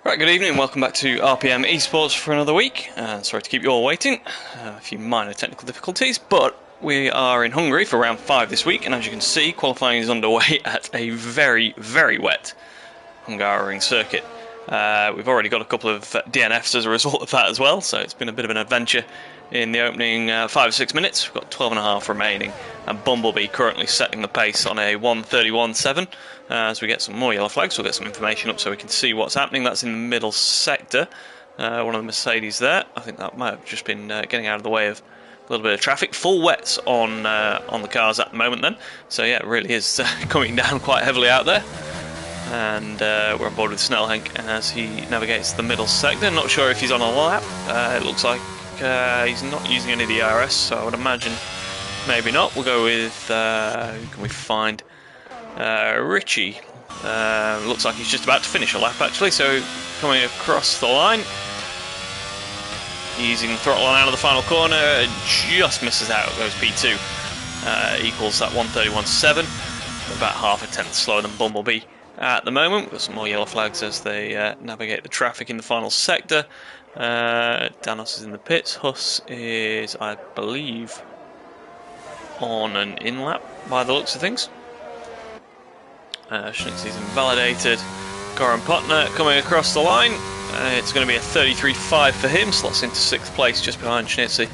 Right, good evening, welcome back to RPM Esports for another week. Sorry to keep you all waiting, a few minor technical difficulties, but we are in Hungary for round 5 this week, and as you can see, qualifying is underway at a very, very wet Hungarian circuit. We've already got a couple of DNFs as a result of that as well, so it's been a bit of an adventure in the opening 5 or 6 minutes. We've got 12.5 remaining, and Bumblebee currently setting the pace on a 1:31.7. As we get some more yellow flags, we'll get some information up so we can see what's happening. That's in the middle sector. One of the Mercedes there. I think that might have just been getting out of the way of a little bit of traffic. Full wets on the cars at the moment then. So yeah, it really is coming down quite heavily out there. And we're on board with Snellhenk as he navigates the middle sector. Not sure if he's on a lap. It looks like he's not using any of the RS, so I would imagine maybe not. We'll go with, who can we find? Richie. Looks like he's just about to finish a lap actually, so coming across the line. Easing the throttle on out of the final corner, just misses out, goes P2. Equals that 1:31.7, about half a tenth slower than Bumblebee at the moment. We've got some more yellow flags as they navigate the traffic in the final sector. Danos is in the pits. Huss is, I believe, on an in-lap by the looks of things. Schnitz is invalidated. Goran Potner coming across the line. It's going to be a 33.5 for him. Slots into 6th place just behind Schnitzy.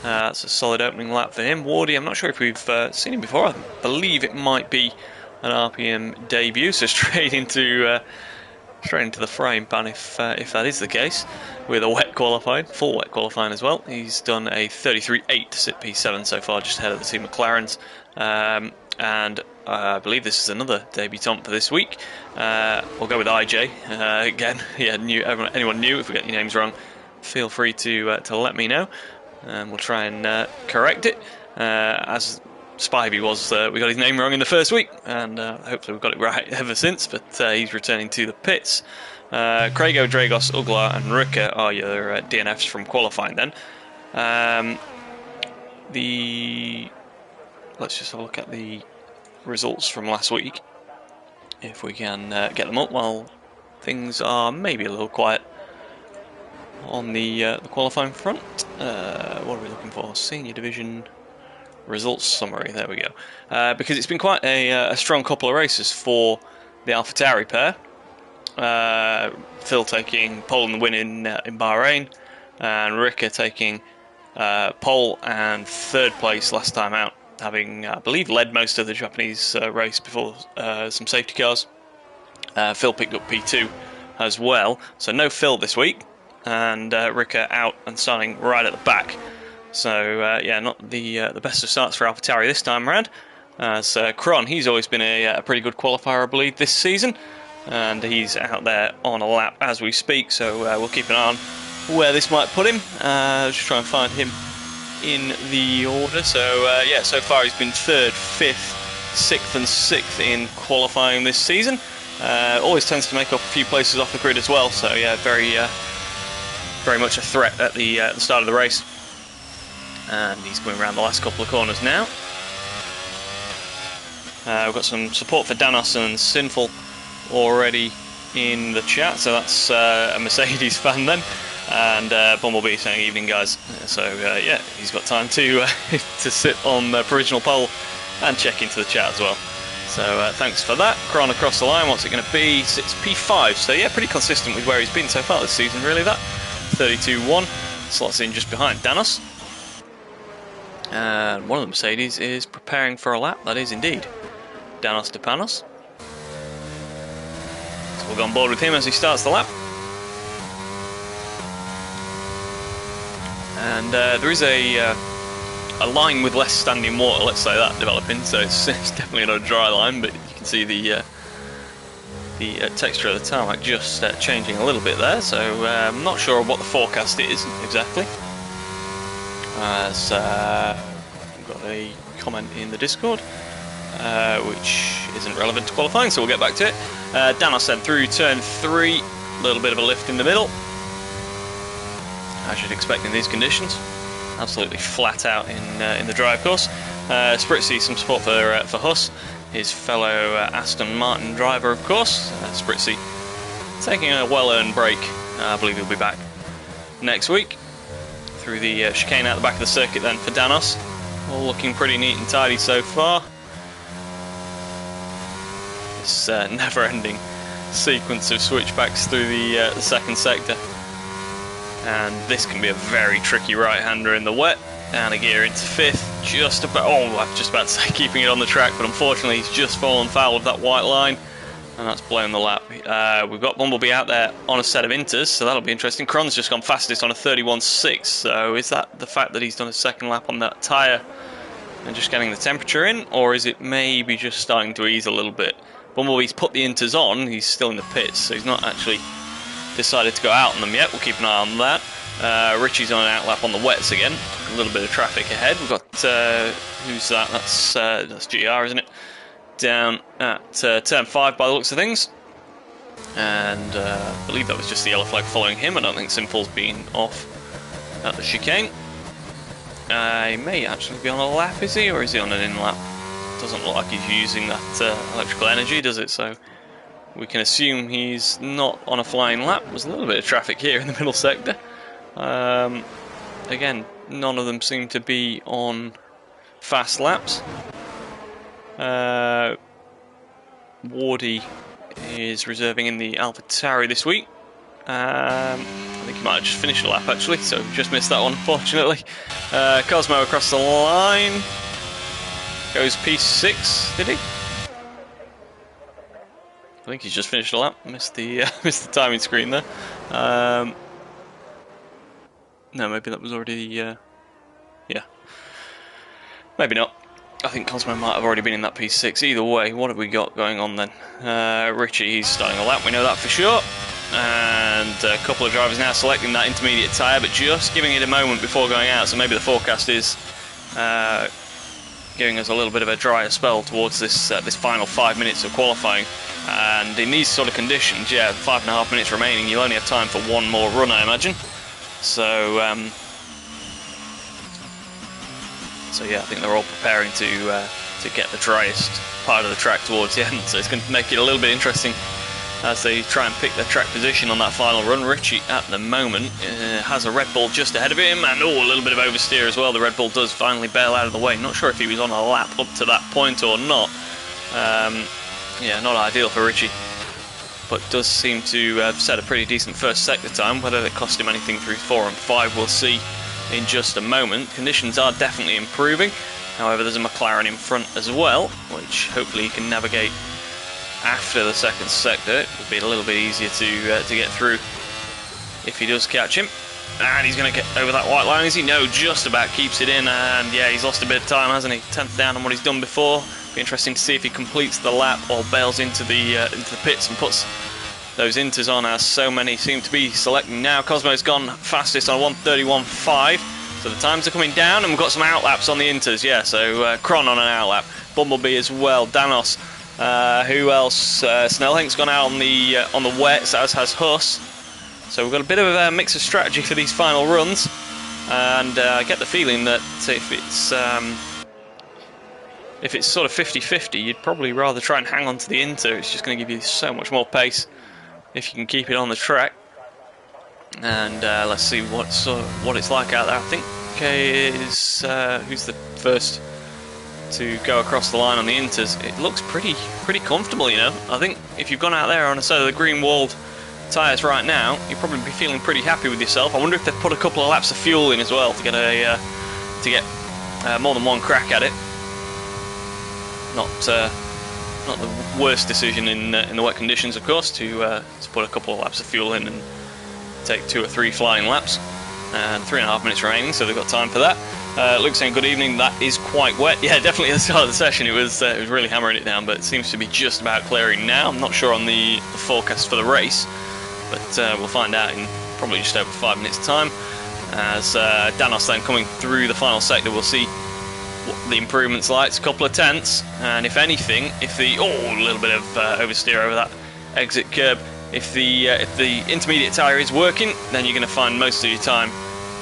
That's a solid opening lap for him. Wardy, I'm not sure if we've seen him before. I believe it might be an RPM debut, so straight into the frame pan if that is the case, with a wet qualifying, full wet qualifying as well. He's done a 33.8 to sit P7 so far, just ahead of the two McLarens, and I believe this is another debutant for this week. We'll go with IJ again. Yeah, anyone new? If we get your names wrong, feel free to let me know, and we'll try and correct it. As Spivey was, we got his name wrong in the first week, and hopefully we've got it right ever since, but he's returning to the pits. Craigo, Dragos, Uglar and Ruka are your DNFs from qualifying then. Let's just have a look at the results from last week, if we can get them up while things are maybe a little quiet on the qualifying front. What are we looking for? Senior Division results summary, there we go. Because it's been quite a strong couple of races for the AlphaTauri pair. Phil taking pole and the win in Bahrain, and Rika taking pole and 3rd place last time out, having, I believe, led most of the Japanese race before some safety cars. Phil picked up P2 as well, so no Phil this week, and Rika out and starting right at the back. So yeah, not the best of starts for AlphaTauri this time around. As Kron, he's always been a pretty good qualifier, I believe, this season, and he's out there on a lap as we speak. So we'll keep an eye on where this might put him. Just try and find him in the order. So yeah, so far he's been 3rd, 5th, 6th, and 6th in qualifying this season. Always tends to make up a few places off the grid as well. So yeah, very much a threat at the start of the race. And he's going around the last couple of corners now. We've got some support for Danos and Sinful already in the chat, so that's a Mercedes fan then. And Bumblebee saying evening guys. So yeah, he's got time to to sit on the provisional pole and check into the chat as well. So thanks for that. Kron across the line, what's it going to be? It's P5, so yeah, pretty consistent with where he's been so far this season really, that. 32.1, slots in just behind Danos. And one of the Mercedes is preparing for a lap, that is indeed Danos de Panos. So we'll go on board with him as he starts the lap. And there is a line with less standing water, let's say that, developing, so it's definitely not a dry line, but you can see the texture of the tarmac just changing a little bit there, so I'm not sure what the forecast is exactly. As we've got a comment in the Discord, which isn't relevant to qualifying, so we'll get back to it. Danos then through turn 3, a little bit of a lift in the middle, as you'd expect in these conditions. Absolutely flat out in the dry, of course. Spritzy, some support for Huss, his fellow Aston Martin driver, of course. Spritzy taking a well-earned break. I believe he'll be back next week through the chicane out the back of the circuit then for Danos. All looking pretty neat and tidy so far. This never-ending sequence of switchbacks through the second sector. And this can be a very tricky right-hander in the wet. Down a gear into fifth, just about, oh, I was just about to say keeping it on the track, but unfortunately he's just fallen foul of that white line, and that's blown the lap. We've got Bumblebee out there on a set of inters, so that'll be interesting. Kron's just gone fastest on a 31.6, so is that the fact that he's done a second lap on that tyre and just getting the temperature in, or is it maybe just starting to ease a little bit? Bumblebee's put the inters on, he's still in the pits, so he's not actually decided to go out on them yet. We'll keep an eye on that. Richie's on an outlap on the wets again. A little bit of traffic ahead. We've got who's that? That's GR, isn't it? Down at turn 5 by the looks of things. And I believe that was just the yellow flag following him. I don't think Sinful's been off at the chicane. He may actually be on a lap, is he, or is he on an in lap? Doesn't look like he's using that electrical energy, does it? So we can assume he's not on a flying lap. There's a little bit of traffic here in the middle sector. Again, none of them seem to be on fast laps. Wardy is reserving in the AlphaTauri this week. I think he might have just finished a lap actually, so just missed that one unfortunately. Cosmo across the line. Goes P6, did he? I think he's just finished a lap. Missed the timing screen there. No, maybe that was already yeah. Maybe not. I think Cosmo might have already been in that P6. Either way, what have we got going on then? Richie, he's starting a lap, we know that for sure. And a couple of drivers now selecting that intermediate tyre, but just giving it a moment before going out. So maybe the forecast is giving us a little bit of a drier spell towards this this final 5 minutes of qualifying. And in these sort of conditions, yeah, 5.5 minutes remaining, you'll only have time for one more run, I imagine. So yeah, I think they're all preparing to get the driest part of the track towards the end. So it's going to make it a little bit interesting as they try and pick their track position on that final run. Richie at the moment has a Red Bull just ahead of him, and a little bit of oversteer as well. The Red Bull does finally bail out of the way. Not sure if he was on a lap up to that point or not. Yeah, not ideal for Richie, but does seem to have set a pretty decent first sector time. Whether it cost him anything through 4 and 5, we'll see in just a moment. Conditions are definitely improving. However, there's a McLaren in front as well, which hopefully he can navigate after the second sector. It will be a little bit easier to get through if he does catch him. And he's going to get over that white line, is he? No, just about keeps it in. And yeah, he's lost a bit of time, hasn't he? 10th down on what he's done before. Be interesting to see if he completes the lap or bails into the pits and puts those inters on, as so many seem to be selecting now. Cosmo's gone fastest on 1:31.5, so the times are coming down, and we've got some outlaps on the inters. Yeah, so Kron on an outlap, Bumblebee as well, Danos. Who else? Snellhank's gone out on the wets, as has Huss. So we've got a bit of a mix of strategy for these final runs, and I get the feeling that if it's sort of 50-50, you'd probably rather try and hang on to the inter. It's just going to give you so much more pace if you can keep it on the track. And let's see what it's like out there. I think is who's the first to go across the line on the inters. It looks pretty comfortable, you know. I think if you've gone out there on a set of the green walled tyres right now, you'll probably be feeling pretty happy with yourself. I wonder if they've put a couple of laps of fuel in as well to get more than one crack at it. Not the worst decision in the wet conditions, of course, to put a couple of laps of fuel in and take 2 or 3 flying laps. And 3.5 minutes remaining, so they've got time for that. Luke saying good evening. That is quite wet. Yeah, definitely at the start of the session it was really hammering it down, but it seems to be just about clearing now. I'm not sure on the forecast for the race, but we'll find out in probably just over 5 minutes' time. As Danos then coming through the final sector, we'll see what the improvements like. It's a couple of tenths, and if anything, if the a little bit of oversteer over that exit curb. If the intermediate tyre is working, then you're going to find most of your time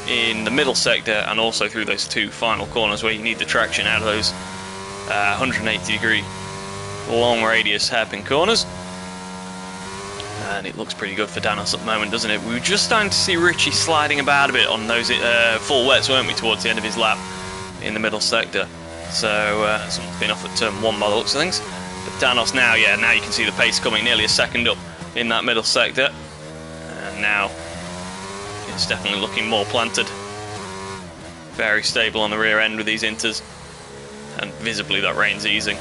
in the middle sector and also through those 2 final corners where you need the traction out of those 180-degree long radius hairpin corners. And it looks pretty good for Danos at the moment, doesn't it? We were just starting to see Richie sliding about a bit on those full wets, weren't we, towards the end of his lap in the middle sector. So someone's been off at turn 1 by the looks of things. But Danos now, yeah, now you can see the pace coming nearly a second up in that middle sector. And now it's definitely looking more planted. Very stable on the rear end with these inters. And visibly that rain's easing.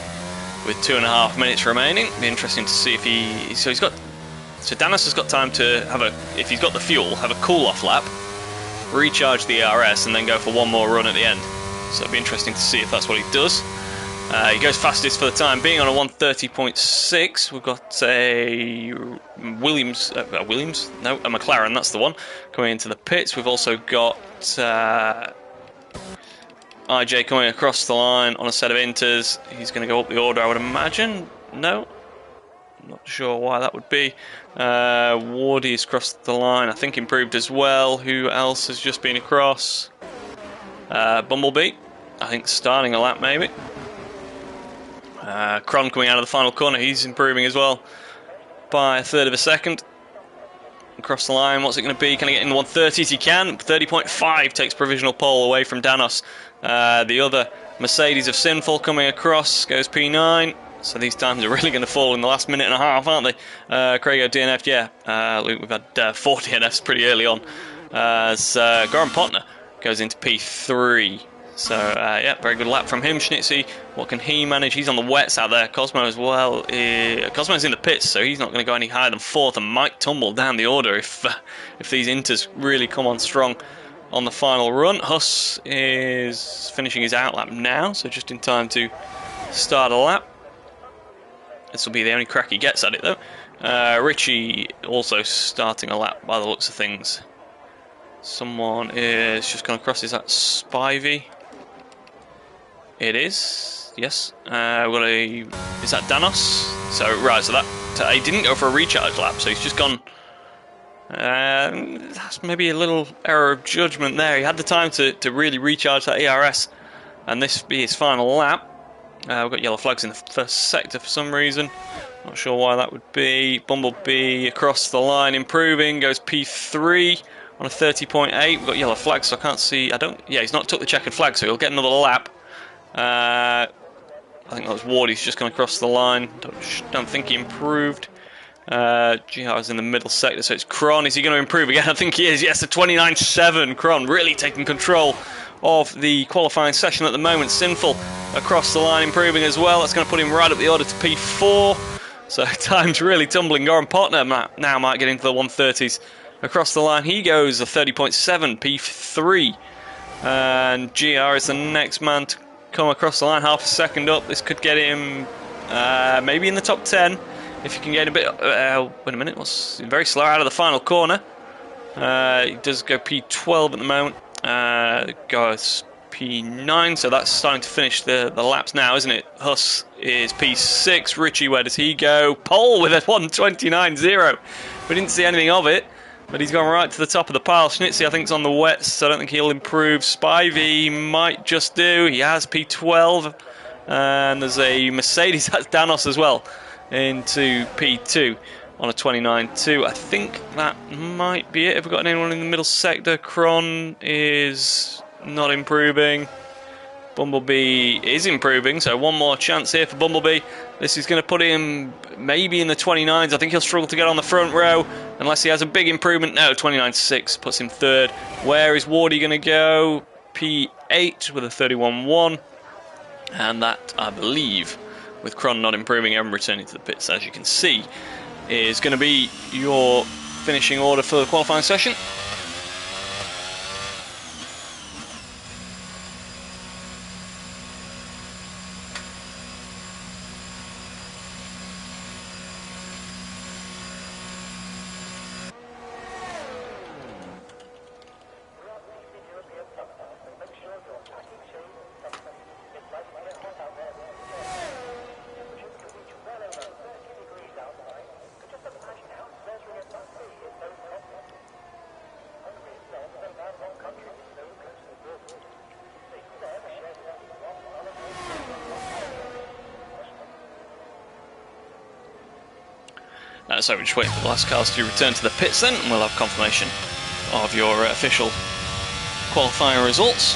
With 2.5 minutes remaining, it'll be interesting to see if So Danos has got time to have if he's got the fuel, have a cool-off lap, recharge the ERS, and then go for one more run at the end. So it'll be interesting to see if that's what he does. He goes fastest for the time being on a 1:30.6. We've got a a McLaren, that's the one, coming into the pits. We've also got IJ coming across the line on a set of inters. He's going to go up the order, I would imagine. No, not sure why that would be. Wardy's crossed the line, I think improved as well. Who else has just been across? Bumblebee, I think starting a lap maybe. Kron coming out of the final corner, he's improving as well by 1/3 of a second. Across the line, what's it going to be? Can he get in the 130s? He can. 30.5 takes provisional pole away from Danos. The other Mercedes of Sinful coming across, goes P9. So these times are really going to fall in the last minute and a half, aren't they? Craigo DNF, yeah. Luke, we've had 4 DNFs pretty early on. As Goran Potner goes into P3. So, yeah, very good lap from him. Schnitzy, what can he manage? He's on the wets out there. Cosmo as well. Cosmo's in the pits, so he's not going to go any higher than 4th, and might tumble down the order if these inters really come on strong on the final run. Huss is finishing his out lap now, so just in time to start a lap. This will be the only crack he gets at it, though. Richie also starting a lap by the looks of things. Someone is just going to cross. Is that Spivey? It is, yes. We've got is that Danos? So, right, so that he didn't go for a recharge lap, so he's just gone. That's maybe a little error of judgment there. He had the time to really recharge that ERS, and this be his final lap. We've got yellow flags in the first sector for some reason. Not sure why that would be. Bumblebee across the line, improving, goes P3 on a 30.8. We've got yellow flags, so I can't see. Yeah, he's not took the checkered flag, so he'll get another lap. I think that was Ward. He's just going to cross the line. Don't think he improved. GR is in the middle sector, so it's Kron. Is he going to improve again? I think he is. Yes, a 29.7. Kron really taking control of the qualifying session at the moment. Sinful across the line, improving as well. That's going to put him right up the order to P4. So time's really tumbling. Goran Potner now might get into the 130s. Across the line he goes, a 30.7, P3. And GR is the next man to come across the line, half a second up. This could get him maybe in the top 10 if he can get a bit. Wait a minute, was very slow out of the final corner. He does go P12 at the moment. Goes P9, so that's starting to finish the laps now, isn't it? Huss is P6. Richie, where does he go? Pole with a 1:29.0. We didn't see anything of it, but he's gone right to the top of the pile. Schnitzy, I think, is on the wets, so I don't think he'll improve. Spivey might just do. He has P12. And there's a Mercedes, that's Danos as well, into P2 on a 29.2. I think that might be it. Have we got anyone in the middle sector? Kron is not improving. Bumblebee is improving, so one more chance here for Bumblebee. This is going to put him maybe in the 29s. I think he'll struggle to get on the front row unless he has a big improvement. No, 29.6 puts him 3rd. Where is Wardy going to go? P8 with a 31.1. And that, I believe, with Kron not improving and returning to the pits, as you can see, is going to be your finishing order for the qualifying session. So we're just waiting for the last cars to return to the pits then, and we'll have confirmation of your official qualifying results.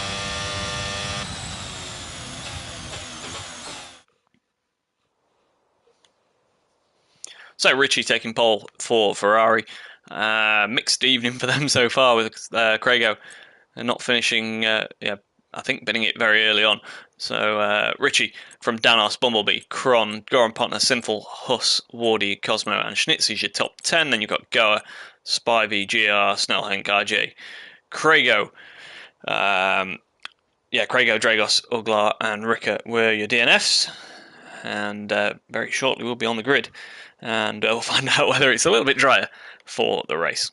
So Richie taking pole for Ferrari. Mixed evening for them so far with Craigo not finishing, I think bidding it very early on. So Richie from Danos, Bumblebee, Kron, Goran Potner, Sinful, Huss, Wardy, Cosmo and Schnitzy's your top 10. Then you've got Goa, Spivey, GR, Snellhenk, RJ, Craigo, Craigo, Dragos, Uglar and Rika were your DNFs. And very shortly we'll be on the grid. And we'll find out whether it's a little bit drier for the race.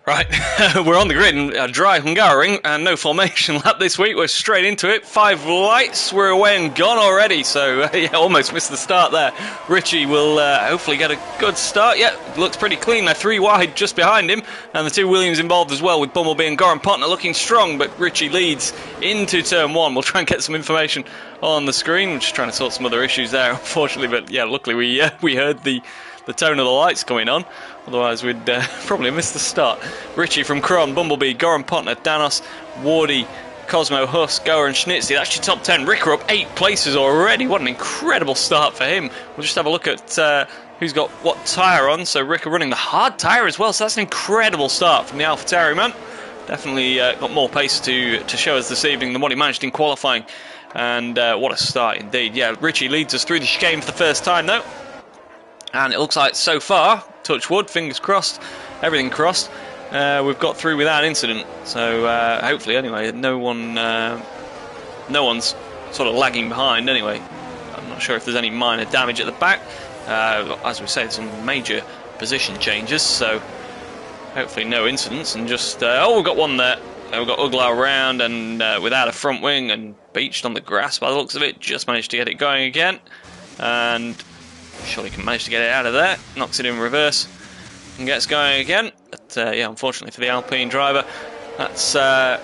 Right, we're on the grid in a dry Hungary and no formation lap this week. We're straight into it. 5 lights, we're away and gone already. So, almost missed the start there. Richie will hopefully get a good start. Yeah, looks pretty clean. They're 3 wide just behind him. And the 2 Williams involved as well with Bumblebee and Goran Potner looking strong. But Richie leads into turn 1. We'll try and get some information on the screen. We're just trying to sort some other issues there, unfortunately. But yeah, luckily we heard the tone of the lights coming on. Otherwise, we'd probably missed the start. Richie from Kron, Bumblebee, Goran Potner, Danos, Wardy, Cosmo, Huss, Goa and Schnitzy. That's your top 10. Ricker up 8 places already. What an incredible start for him. We'll just have a look at who's got what tyre on. So Ricker running the hard tyre as well. So that's an incredible start from the AlphaTauri man. Definitely got more pace to show us this evening than what he managed in qualifying. And what a start indeed. Yeah, Richie leads us through the chicane for the first time though. And it looks like so far, touch wood, fingers crossed, everything crossed, we've got through without incident. So hopefully, anyway, no one's sort of lagging behind. Anyway, I'm not sure if there's any minor damage at the back. As we said, some major position changes, so hopefully no incidents. And just we've got one there. We've got Uglar around and without a front wing and beached on the grass by the looks of it. Just managed to get it going again, and surely can manage to get it out of there. Knocks it in reverse and gets going again. But yeah, unfortunately for the Alpine driver, that's a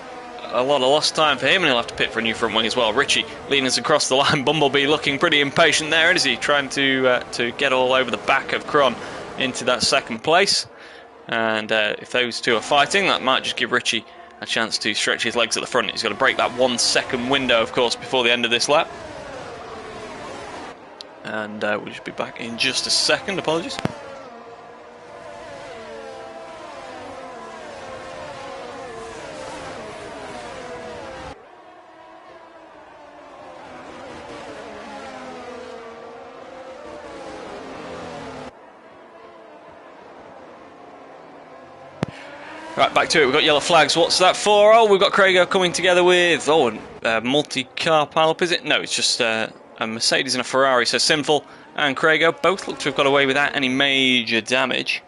lot of lost time for him, and he'll have to pit for a new front wing as well. Richie leading us across the line. Bumblebee looking pretty impatient there, is he? Trying to get all over the back of Kron into that second place. And if those two are fighting, that might just give Richie a chance to stretch his legs at the front. He's got to break that 1 second window, of course, before the end of this lap. And we'll just be back in just a second. Apologies. Right, back to it. We've got yellow flags. What's that for? Oh, we've got Craigo coming together with a multi-car pile-up, is it? No, it's just a Mercedes and a Ferrari. So Sinful and Craigo both look to have got away without any major damage.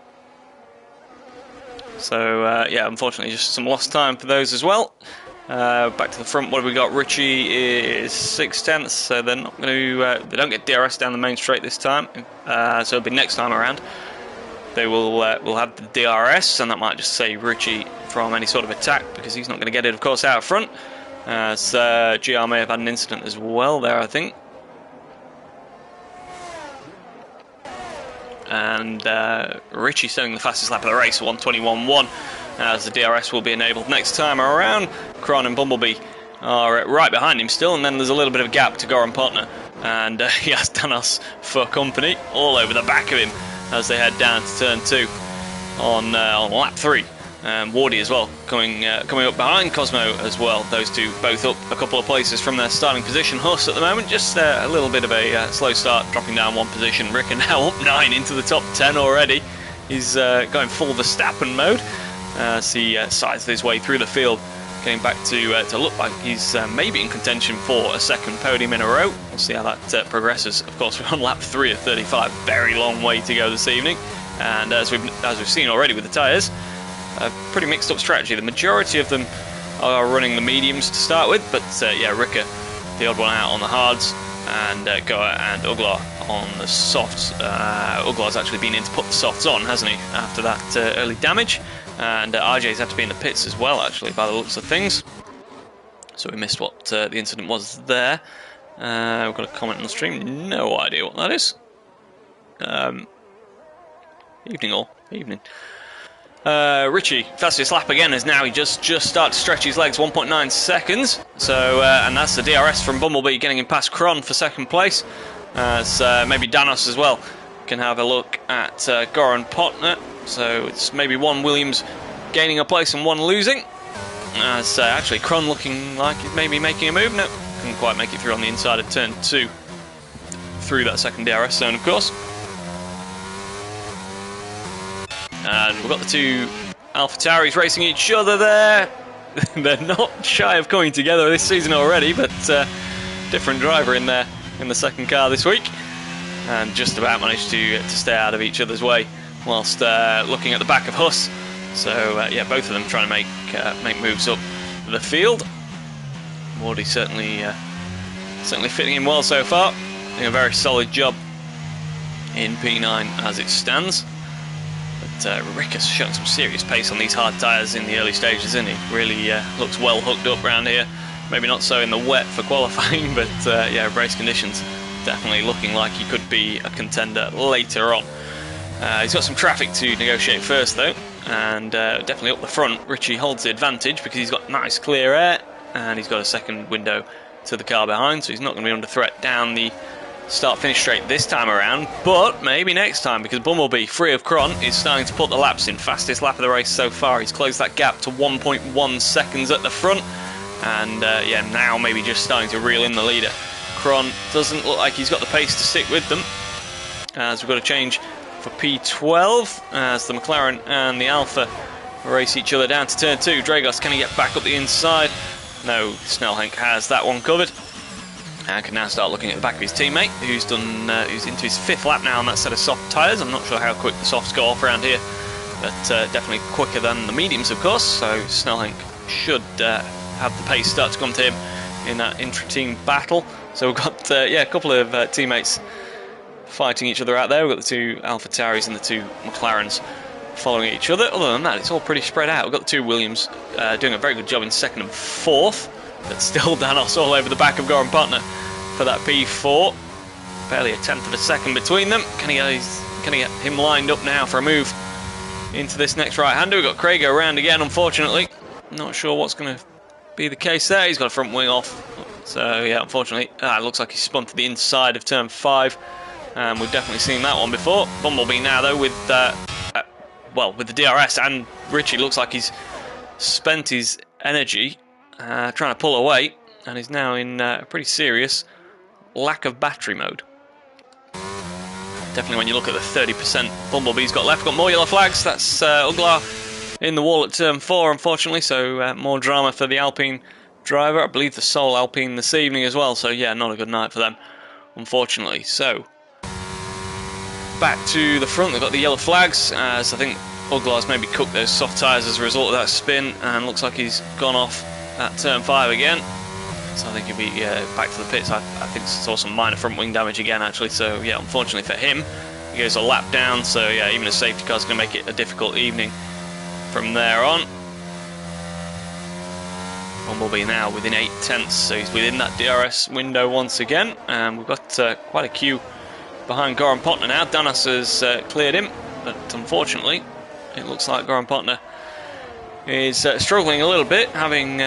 So yeah, unfortunately, just some lost time for those as well. Back to the front. What have we got? Richie is 6/10, so they're not going to. They don't get DRS down the main straight this time. So it'll be next time around. They will have the DRS, and that might just save Richie from any sort of attack because he's not going to get it, of course, out front. So GR may have had an incident as well there, I think. And Richie setting the fastest lap of the race, 1:21.1, as the DRS will be enabled next time around. Kron and Bumblebee are right behind him still, and then there's a little bit of a gap to Goran Potner, and he has Danos for company all over the back of him as they head down to turn 2 on lap 3. Wardy as well coming up behind Cosmo as well. Those two both up a couple of places from their starting position. Huss at the moment just a little bit of a slow start, dropping down 1 position. Ricker now up 9 into the top 10 already. He's going full Verstappen mode as he sides his way through the field, getting back to look like he's maybe in contention for a second podium in a row. We'll see how that progresses. Of course, we're on lap 3 of 35, very long way to go this evening, and as we've seen already with the tyres, a pretty mixed up strategy. The majority of them are running the mediums to start with, but yeah, Ricker, the odd one out on the hards, and Goa and Uglar on the softs. Uglar's actually been in to put the softs on, hasn't he, after that early damage, and RJ's had to be in the pits as well, actually, by the looks of things. So we missed what the incident was there. We've got a comment on the stream, no idea what that is. Evening all, evening. Richie, fastest lap again, as now he just started to stretch his legs, 1.9 seconds. So, and that's the DRS from Bumblebee getting him past Kron for second place. So maybe Danos as well can have a look at Goran Potner. So it's maybe one Williams gaining a place and one losing. So actually Kron looking like he's maybe making a move. No, couldn't quite make it through on the inside of turn 2 through that second DRS zone, of course. And we've got the two AlphaTauris racing each other there. They're not shy of coming together this season already, but different driver in there in the second car this week, and just about managed to stay out of each other's way whilst looking at the back of Huss. So yeah, both of them trying to make moves up the field. Wardy certainly fitting in well so far, doing a very solid job in P9 as it stands. But Rick has shown some serious pace on these hard tyres in the early stages, isn't he? Really looks well hooked up around here. Maybe not so in the wet for qualifying, but yeah, race conditions definitely looking like he could be a contender later on. He's got some traffic to negotiate first though, and definitely up the front Richie holds the advantage because he's got nice clear air and he's got a second window to the car behind, so he's not going to be under threat down the start-finish straight this time around, but maybe next time, because Bumblebee, free of Kron, is starting to put the laps in. Fastest lap of the race so far. He's closed that gap to 1.1 seconds at the front, and yeah, now maybe just starting to reel in the leader. Kron doesn't look like he's got the pace to stick with them, as we've got a change for P12, as the McLaren and the Alpha race each other down to turn 2. Dragos, can he get back up the inside? No, Snellhank has that one covered. And can now start looking at the back of his teammate, who's into his 5th lap now on that set of soft tyres. I'm not sure how quick the softs go off around here, but definitely quicker than the mediums, of course. So Snellhank should have the pace start to come to him in that intra-team battle. So we've got yeah, a couple of teammates fighting each other out there. We've got the two AlphaTauris and the two McLarens following each other. Other than that, it's all pretty spread out. We've got the two Williams doing a very good job in 2nd and 4th. But still Danos all over the back of Goran Potner for that P4. Barely a tenth of a second between them. Can he get him lined up now for a move into this next right-hander? We've got Craigo around again, unfortunately. Not sure what's going to be the case there. He's got a front wing off. So yeah, unfortunately, it looks like he's spun to the inside of turn 5. We've definitely seen that one before. Bumblebee now, though, with well, with the DRS, and Richie looks like he's spent his energy trying to pull away, and is now in a pretty serious lack of battery mode. Definitely when you look at the 30% Bumblebee's got left. Got more yellow flags. That's Uglar in the wall at turn 4, unfortunately, so more drama for the Alpine driver. I believe the sole Alpine this evening as well, so yeah, not a good night for them, unfortunately. So back to the front, they've got the yellow flags, as I think Uglar's maybe cooked those soft tyres as a result of that spin, and looks like he's gone off at turn 5 again. So I think he'll be back to the pits. I think saw some minor front wing damage again, actually. So yeah, unfortunately for him, he goes a lap down. So yeah, even a safety car's going to make it a difficult evening from there on. Bumblebee now within 8/10, so he's within that DRS window once again. And we've got quite a queue behind Goran Potner now. Danos has cleared him, but unfortunately, it looks like Goran Potner is struggling a little bit, having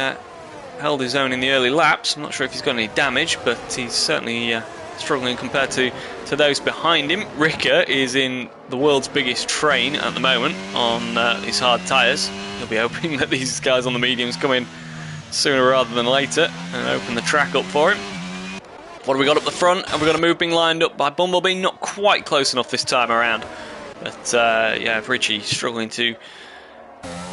held his own in the early laps. I'm not sure if he's got any damage, but he's certainly struggling compared to those behind him. Ricker is in the world's biggest train at the moment on his hard tyres. He'll be hoping that these guys on the mediums come in sooner rather than later and open the track up for him. What have we got up the front? Have we got a move being lined up by Bumblebee? Not quite close enough this time around. But yeah, Richie struggling to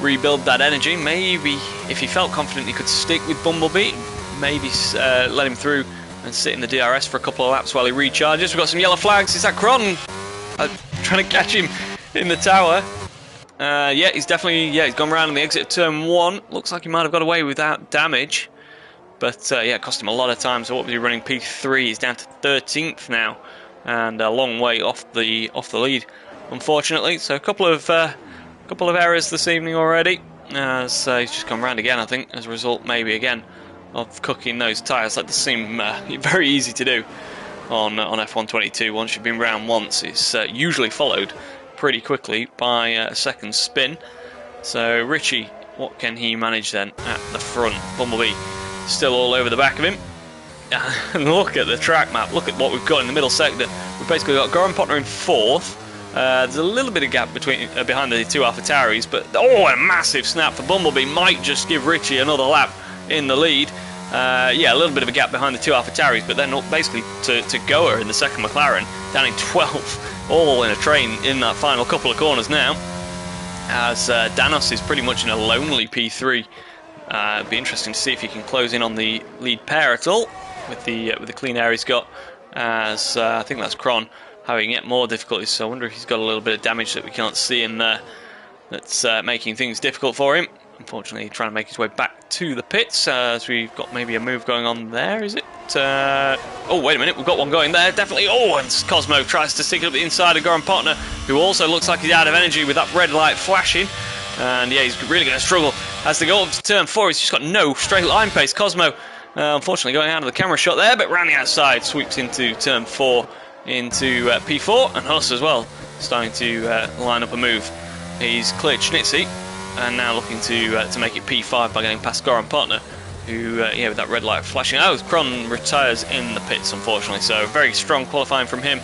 rebuild that energy. Maybe if he felt confident he could stick with Bumblebee, maybe let him through and sit in the DRS for a couple of laps while he recharges. We've got some yellow flags. Is that Cron? Trying to catch him in the tower. Yeah, he's definitely, he's gone around on the exit of turn 1. Looks like he might have got away without damage. But yeah, it cost him a lot of time. So what was he running? P3. He's down to 13th now. And a long way off the lead, unfortunately. So a couple of errors this evening already. So he's just gone round again, I think, as a result, maybe again, of cooking those tyres. That does seem very easy to do on F122. Once you've been round once, it's usually followed pretty quickly by a second spin. So Richie, what can he manage then at the front? Bumblebee still all over the back of him. And look at the track map. Look at what we've got in the middle sector. We've basically got Goran Potner in 4th. There's a little bit of gap behind the two AlphaTauris, but a massive snap for Bumblebee might just give Richie another lap in the lead. Yeah, a little bit of a gap behind the two AlphaTauris, but then basically to Goa in the second McLaren, down in 12th, all in a train in that final couple of corners now. As Danos is pretty much in a lonely P3. It'd be interesting to see if he can close in on the lead pair at all with the clean air he's got. As I think that's Cron having yet more difficulties, so I wonder if he's got a little bit of damage that we can't see in there that's making things difficult for him. Unfortunately, trying to make his way back to the pits, as we've got maybe a move going on there, is it? Oh, wait a minute, we've got one going there, definitely. Oh, and Cosmo tries to stick it up the inside of Goran Potner, who also looks like he's out of energy with that red light flashing. And yeah, he's really going to struggle as they go up to turn 4. He's just got no straight line pace. Cosmo, unfortunately, going out of the camera shot there, but round the outside, sweeps into turn 4. Into P4, and Huss as well, starting to line up a move. He's cleared Schnitzy, and now looking to make it P5 by getting past Goran Potner, who, yeah, with that red light flashing. Oh, Cron retires in the pits, unfortunately, so very strong qualifying from him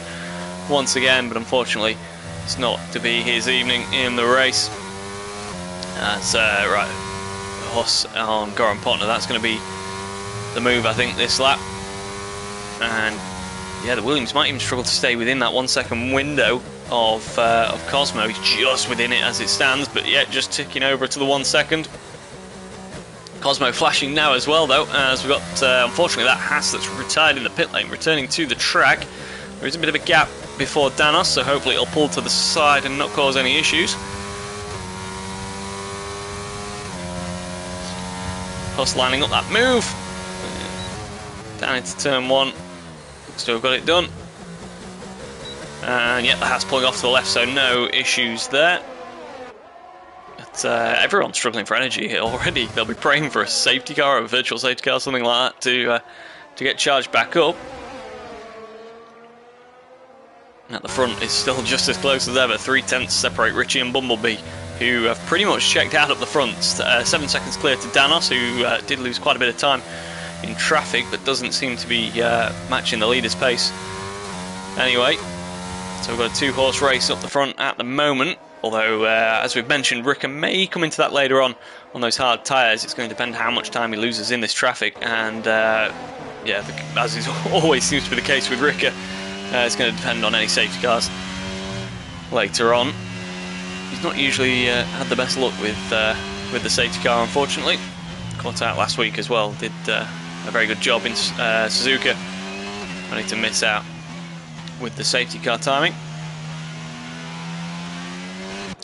once again, but unfortunately, it's not to be his evening in the race. So, right, Huss on Goran Potner, that's going to be the move, I think, this lap. And yeah, the Williams might even struggle to stay within that 1 second window of Cosmo. He's just within it as it stands, but yeah, just ticking over to the 1 second. Cosmo flashing now as well, though, as we've got, unfortunately, that Haas that's retired in the pit lane, returning to the track. There is a bit of a gap before Danos, so hopefully it'll pull to the side and not cause any issues. Huss lining up that move. Down into turn 1. Still got it done. And yeah, the Haas pulling off to the left, so no issues there. But everyone's struggling for energy already. They'll be praying for a safety car or a virtual safety car, something like that, to get charged back up. At the front is still just as close as ever. 3/10 separate Richie and Bumblebee, who have pretty much checked out up the front. 7 seconds clear to Danos, who did lose quite a bit of time in traffic, but doesn't seem to be matching the leader's pace. Anyway, so we've got a 2-horse race up the front at the moment. Although, as we've mentioned, Ricker may come into that later on those hard tyres. It's going to depend how much time he loses in this traffic. And yeah, as is always seems to be the case with Ricker, it's going to depend on any safety cars later on. He's not usually had the best luck with the safety car, unfortunately. Caught out last week as well. Did a very good job in Suzuka. Only to miss out with the safety car timing.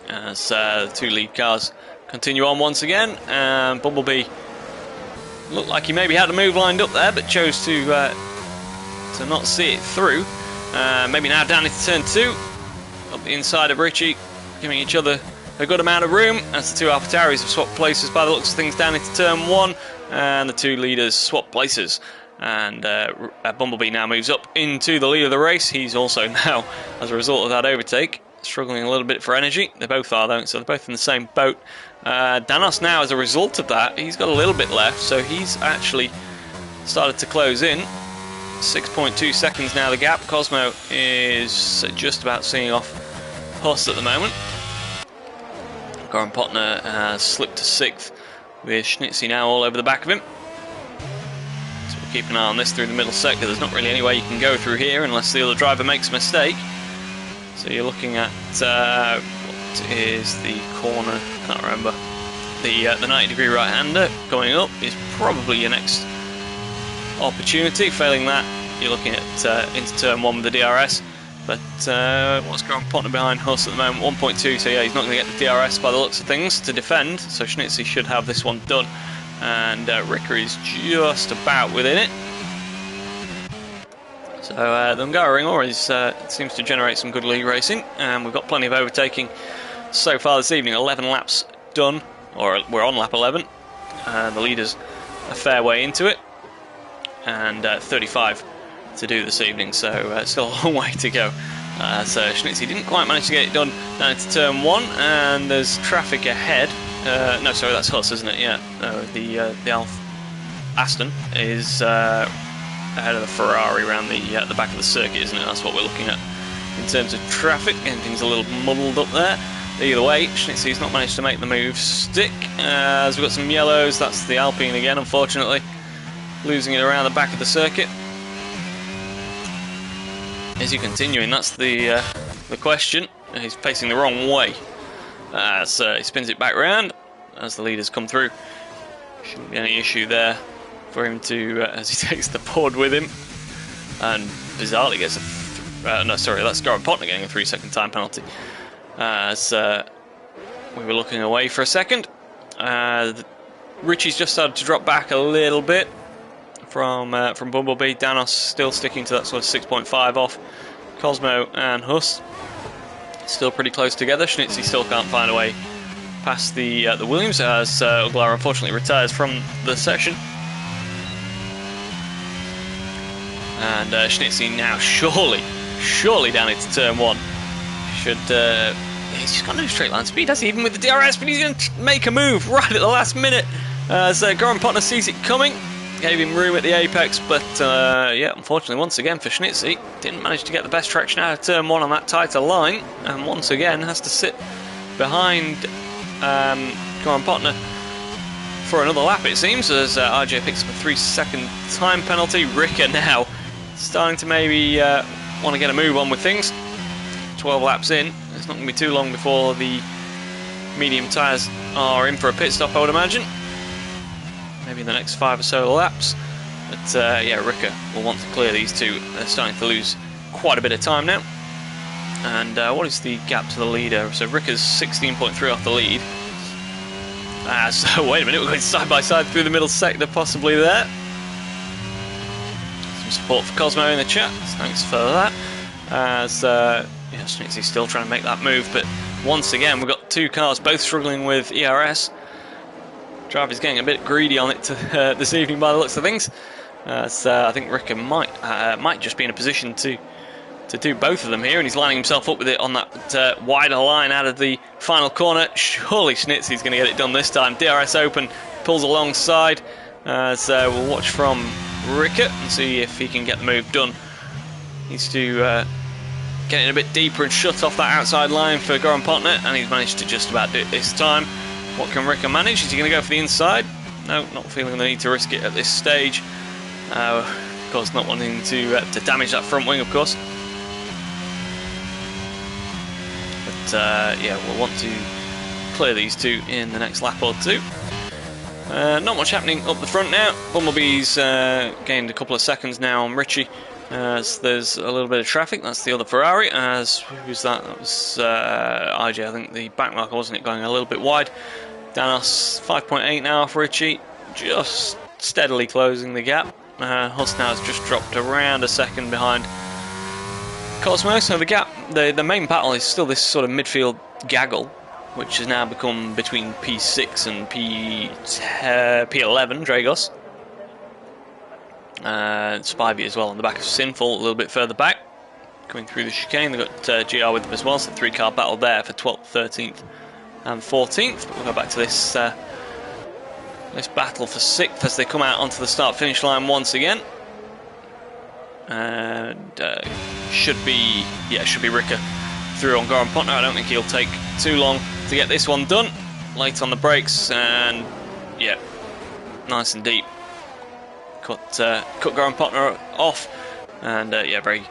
As the two lead cars continue on once again, and Bumblebee looked like he maybe had a move lined up there, but chose to not see it through. Maybe now down into turn 2, up the inside of Richie, giving each other a good amount of room as the two AlphaTauris have swapped places by the looks of things down into turn 1. and the two leaders swap places. And Bumblebee now moves up into the lead of the race. He's also now, as a result of that overtake, struggling a little bit for energy. They both are, though, so they're both in the same boat. Danos now, as a result of that, he's got a little bit left, so he's actually started to close in. 6.2 seconds now the gap. Cosmo is just about seeing off Huss at the moment. Goran Potner has slipped to 6th, with Schnitzy now all over the back of him. So we'll keep an eye on this through the middle sector. There's not really any way you can go through here unless the other driver makes a mistake. So you're looking at what is the corner, I can't remember. The 90-degree right-hander going up is probably your next opportunity. Failing that, you're looking at into turn 1 with the DRS. But what's Goran Potner behind Huss at the moment? 1.2, so yeah, he's not going to get the DRS by the looks of things to defend. So Schnitzy should have this one done. And Ricker is just about within it. So the Hungaroring seems to generate some good league racing, and we've got plenty of overtaking so far this evening. 11 laps done, or we're on lap 11. The leader's a fair way into it, and 35 to do this evening, so still a long way to go. So Schnitzy didn't quite manage to get it done down into turn 1, and there's traffic ahead. No, sorry, that's Huss, isn't it? Yeah, the Aston is ahead of the Ferrari around the back of the circuit, isn't it? That's what we're looking at in terms of traffic. Anything's a little muddled up there. Either way, Schnitzy's not managed to make the move stick. As we've got some yellows, that's the Alpine again, unfortunately, losing it around the back of the circuit. Is he continuing? That's the question. He's facing the wrong way. So he spins it back round as the leaders come through. Shouldn't be any issue there for him to, as he takes the board with him. And bizarrely gets a... no, sorry, that's Goran Potner getting a 3-second time penalty. As we were looking away for a second. Richie's just started to drop back a little bit from Bumblebee. Danos still sticking to that sort of 6.5 off. Cosmo and Huss still pretty close together. Schnitzy still can't find a way past the Williams, as Uglar unfortunately retires from the session. And Schnitzy now surely down into turn 1. Should he's just got no straight line speed, has he? Even with the DRS, but he's going to make a move right at the last minute. So Goran Potner sees it coming, gave him room at the apex, but yeah, unfortunately once again for Schnitzy, didn't manage to get the best traction out of turn 1 on that tighter line, and once again has to sit behind Goran Potner for another lap, it seems, as RJ picks up a 3-second time penalty. Ricker now starting to maybe want to get a move on with things. 12 laps in, it's not going to be too long before the medium tyres are in for a pit stop, I would imagine. Maybe in the next 5 or so laps. But yeah, Ricker will want to clear these two. They're starting to lose quite a bit of time now. And what is the gap to the leader? So Ricker's 16.3 off the lead. So wait a minute, we're going side by side through the middle sector, possibly there. Some support for Cosmo in the chat, thanks for that. As yeah, Schnitzy's still trying to make that move, but once again we've got two cars both struggling with ERS. Driver's getting a bit greedy on it this evening by the looks of things. So I think Ricker might just be in a position to do both of them here, and he's lining himself up with it on that wider line out of the final corner. Surely Schnitzy's going to get it done this time. DRS open, pulls alongside. So we'll watch from Ricker and see if he can get the move done. Needs to get in a bit deeper and shut off that outside line for Goran Potner, and he's managed to just about do it this time. What can Ricker manage? Is he going to go for the inside? No, not feeling the need to risk it at this stage. Of course, not wanting to damage that front wing, of course. But yeah, we'll want to clear these two in the next lap or two. Not much happening up the front now. Bumblebee's gained a couple of seconds now on Richie. As there's a little bit of traffic. That's the other Ferrari. As who's that? That was IJ. I think the back marker, wasn't it, going a little bit wide. Danos 5.8 now off Richie, just steadily closing the gap. Huss now has just dropped around a second behind Cosmo. So the gap, the main battle is still this sort of midfield gaggle which has now become between P6 and P11, Dragos. Spivey as well on the back of Sinful, a little bit further back. Coming through the chicane, they've got GR with them as well, so 3-car battle there for 12th, 13th and 14th. But we'll go back to this this battle for 6th as they come out onto the start-finish line once again. And should be Ricker through on Goran Potner. I don't think he'll take too long to get this one done. Late on the brakes, and yeah, nice and deep. Cut Goran Potner off, and yeah, very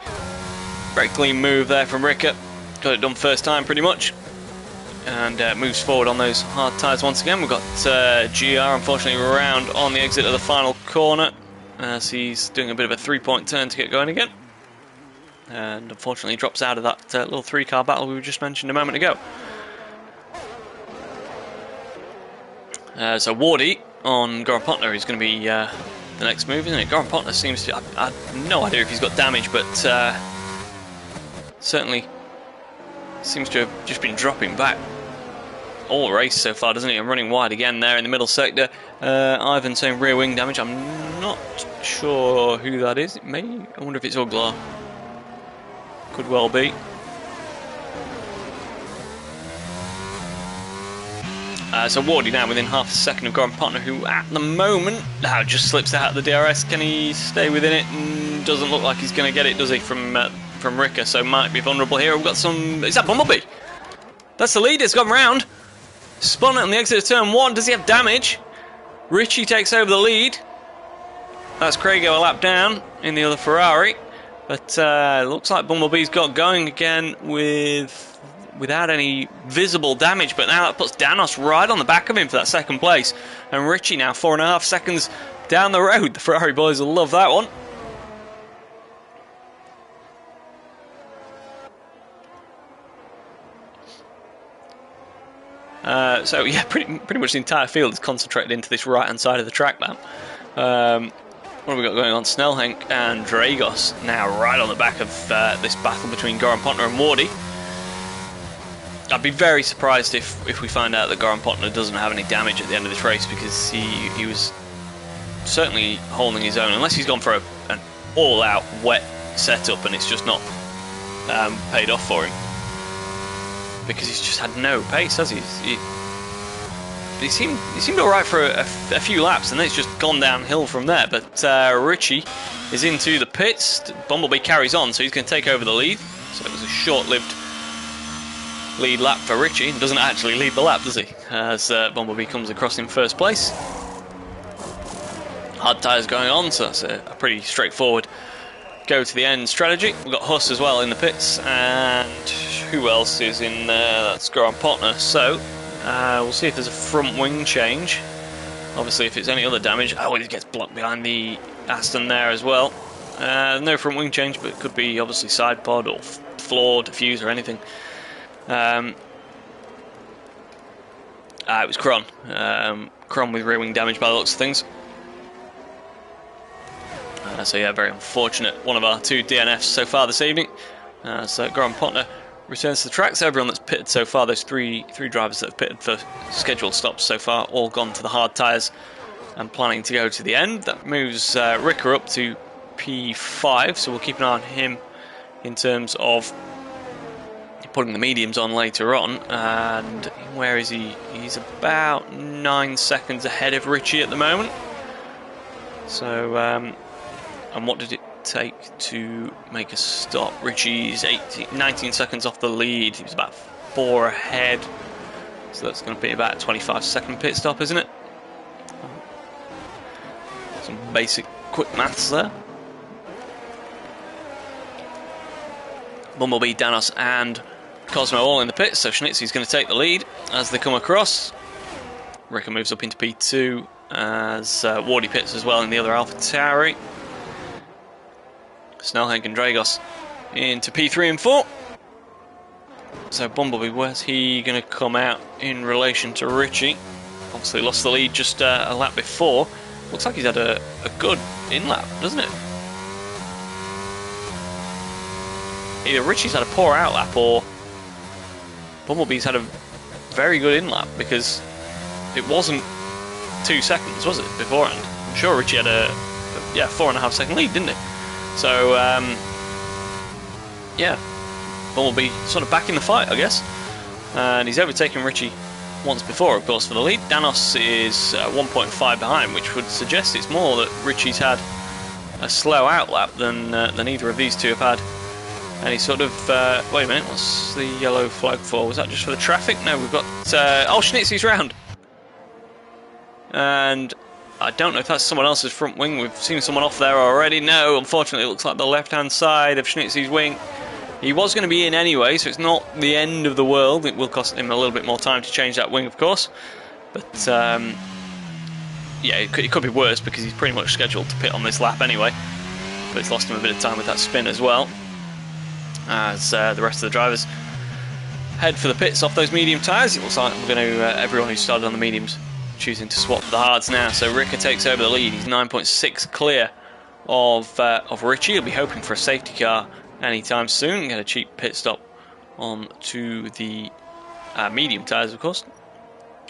clean move there from Ricker. Got it done first time pretty much, and moves forward on those hard tyres once again. We've got GR unfortunately around on the exit of the final corner as he's doing a bit of a 3-point turn to get going again, and unfortunately drops out of that little 3-car battle we just mentioned a moment ago. So Wardy on Goran Potner is going to be the next move, isn't it? Goran Potner seems to... I have no idea if he's got damage, but certainly seems to have just been dropping back all race so far, doesn't he? And running wide again there in the middle sector. Ivan saying rear wing damage. I'm not sure who that is. It may... I wonder if it's Uglar. Could well be. So Wardy now within half a second of Goran Potner, who at the moment just slips out of the DRS. Can he stay within it? Doesn't look like he's going to get it, does he, from Ricker, so might be vulnerable here. We've got some... Is that Bumblebee? That's the lead, it's gone round. Spun on the exit of turn 1. Does he have damage? Richie takes over the lead. That's Craigo a lap down in the other Ferrari. But looks like Bumblebee's got going again without any visible damage, but now that puts Danos right on the back of him for that second place, and Richie now 4.5 seconds down the road. The Ferrari boys will love that one. So yeah, pretty much the entire field is concentrated into this right hand side of the track now. What have we got going on? Snellhenk and Dragos now right on the back of this battle between Goran Potner and Wardy. I'd be very surprised if we find out that Goran Potner doesn't have any damage at the end of this race, because he was certainly holding his own, unless he's gone for an all-out wet setup and it's just not paid off for him, because he's just had no pace, has he? He seemed alright for a few laps, and then it's just gone downhill from there. But Richie is into the pits. Bumblebee carries on, so he's going to take over the lead. So it was a short-lived lead lap for Richie. He doesn't actually lead the lap, does he? As Bumblebee comes across in first place. Hard tyres going on, so that's a pretty straightforward go to the end strategy. We've got Huss as well in the pits, and who else is in there? That's Goran Potner. So we'll see if there's a front wing change. Obviously, if it's any other damage, it gets blocked behind the Aston there as well. No front wing change, but it could be obviously side pod or floor, diffuse, or anything. It was Kron. Kron with rear wing damage by the looks of things. So yeah, very unfortunate. One of our 2 DNFs so far this evening. So Goran Potner returns to the track. So everyone that's pitted so far, those three drivers that have pitted for scheduled stops so far, all gone to the hard tyres and planning to go to the end. That moves Ricker up to P5, so we'll keep an eye on him in terms of putting the mediums on later on. And where is he? He's about 9 seconds ahead of Richie at the moment. So, and what did it take to make a stop? Richie's 19 seconds off the lead. He was about 4 ahead. So that's going to be about a 25-second pit stop, isn't it? Some basic quick maths there. Bumblebee, Danos and Cosmo all in the pits, so Schnitzy's going to take the lead as they come across. Ricker moves up into P2 as Wardy pits as well in the other AlphaTauri. Snellhenk and Dragos into P3 and 4. So Bumblebee, where's he going to come out in relation to Richie? Obviously lost the lead just a lap before. Looks like he's had a good in-lap, doesn't it? Either Richie's had a poor out-lap or Bumblebee's had a very good in-lap, because it wasn't 2 seconds, was it, beforehand? I'm sure Richie had a 4.5 second lead, didn't he? So, yeah, Bumblebee sort of back in the fight, I guess. And he's overtaken Richie once before, of course, for the lead. Danos is 1.5 behind, which would suggest it's more that Richie's had a slow outlap than either of these two have had any sort of... wait a minute, what's the yellow flag for? Was that just for the traffic? No, we've got... oh, Schnitzy's round! And I don't know if that's someone else's front wing. We've seen someone off there already. No, unfortunately, it looks like the left-hand side of Schnitzy's wing. He was going to be in anyway, so it's not the end of the world. It will cost him a little bit more time to change that wing, of course. But, yeah, it could be worse, because he's pretty much scheduled to pit on this lap anyway. But it's lost him a bit of time with that spin as well, as the rest of the drivers head for the pits off those medium tyres. It looks like we're going to, everyone who started on the mediums choosing to swap the hards now. So Ricker takes over the lead. He's 9.6 clear of Richie. He'll be hoping for a safety car anytime soon. Get a cheap pit stop on to the medium tyres, of course.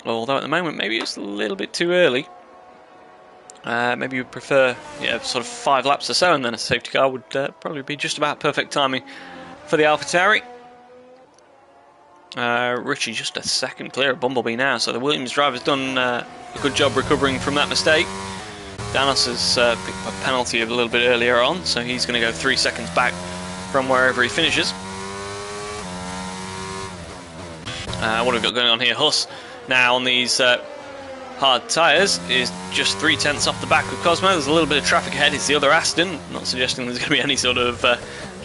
Although at the moment maybe it's a little bit too early. Maybe you'd prefer, sort of 5 laps or so, and then a safety car would probably be just about perfect timing for the AlphaTauri. Richie just a second clear of Bumblebee now, so the Williams driver's done a good job recovering from that mistake. Danos has picked up a penalty a little bit earlier on, so he's going to go 3 seconds back from wherever he finishes. What have we got going on here? Huss now on these hard tyres is just 0.3 off the back of Cosmo. There's a little bit of traffic ahead. It's the other Aston. Not suggesting there's going to be any sort of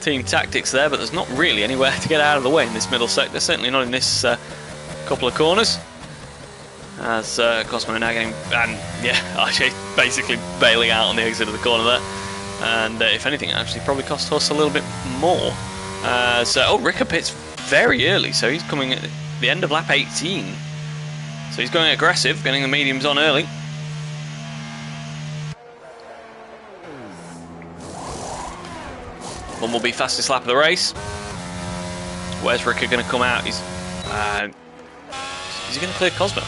team tactics there, but there's not really anywhere to get out of the way in this middle sector. Certainly not in this couple of corners. As Cosmo now getting, and basically bailing out on the exit of the corner there. And if anything, it actually probably cost Huss a little bit more. Ricker pits very early, so he's coming at the end of lap 18. So he's going aggressive, getting the mediums on early. Bumblebee fastest lap of the race. Where's Ricker going to come out? Is he going to clear Cosmo?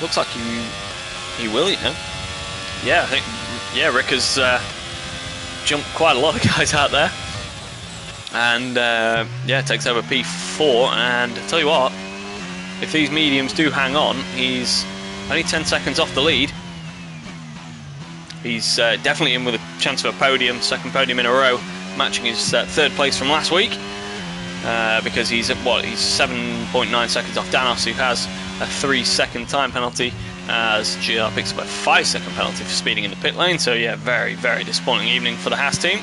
Looks like he will, you know. Yeah, I think Ricker's jumped quite a lot of guys out there, and takes over P4. And I tell you what, if these mediums do hang on, he's only 10 seconds off the lead. He's definitely in with a chance of a podium, second podium in a row, matching his 3rd place from last week, because he's at 7.9 seconds off Danos, who has a 3-second time penalty, as GR picks up a 5-second penalty for speeding in the pit lane. So yeah, very, very disappointing evening for the Haas team.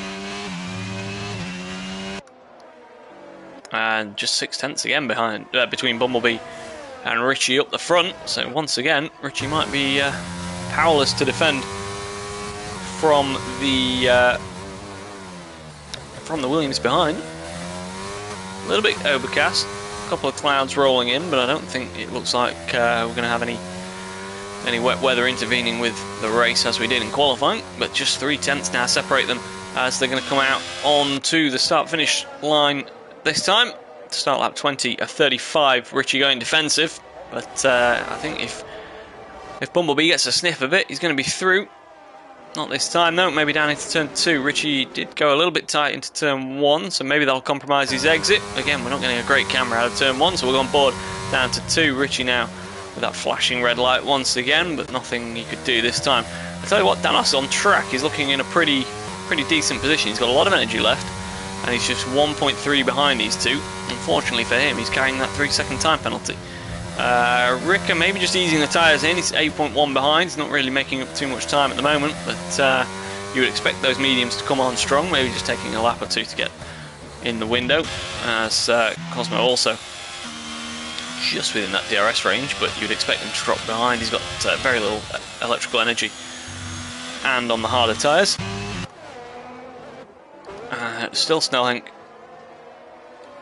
And just 0.6 again behind between Bumblebee and Richie up the front. So once again, Richie might be powerless to defend from the Williams behind. A little bit overcast, a couple of clouds rolling in, but I don't think it looks like we're going to have any wet weather intervening with the race as we did in qualifying. But just 0.3 now separate them, as they're going to come out onto the start-finish line this time. Start lap 20, a 35. Richie going defensive, but I think if Bumblebee gets a sniff of it, he's going to be through. Not this time though, maybe down into turn 2. Richie did go a little bit tight into turn 1, so maybe that'll compromise his exit. Again, we're not getting a great camera out of turn 1, so we're on board down to 2. Richie now with that flashing red light once again, but nothing he could do this time. I tell you what, Danos on track is looking in a pretty decent position. He's got a lot of energy left, and he's just 1.3 behind these two. Unfortunately for him, he's carrying that 3-second time penalty. Ricker maybe just easing the tyres in. He's 8.1 behind. He's not really making up too much time at the moment, but you would expect those mediums to come on strong, maybe just taking a lap or 2 to get in the window, as Cosmo also just within that DRS range, but you'd expect him to drop behind. He's got very little electrical energy, and on the harder tyres. Still Snellhank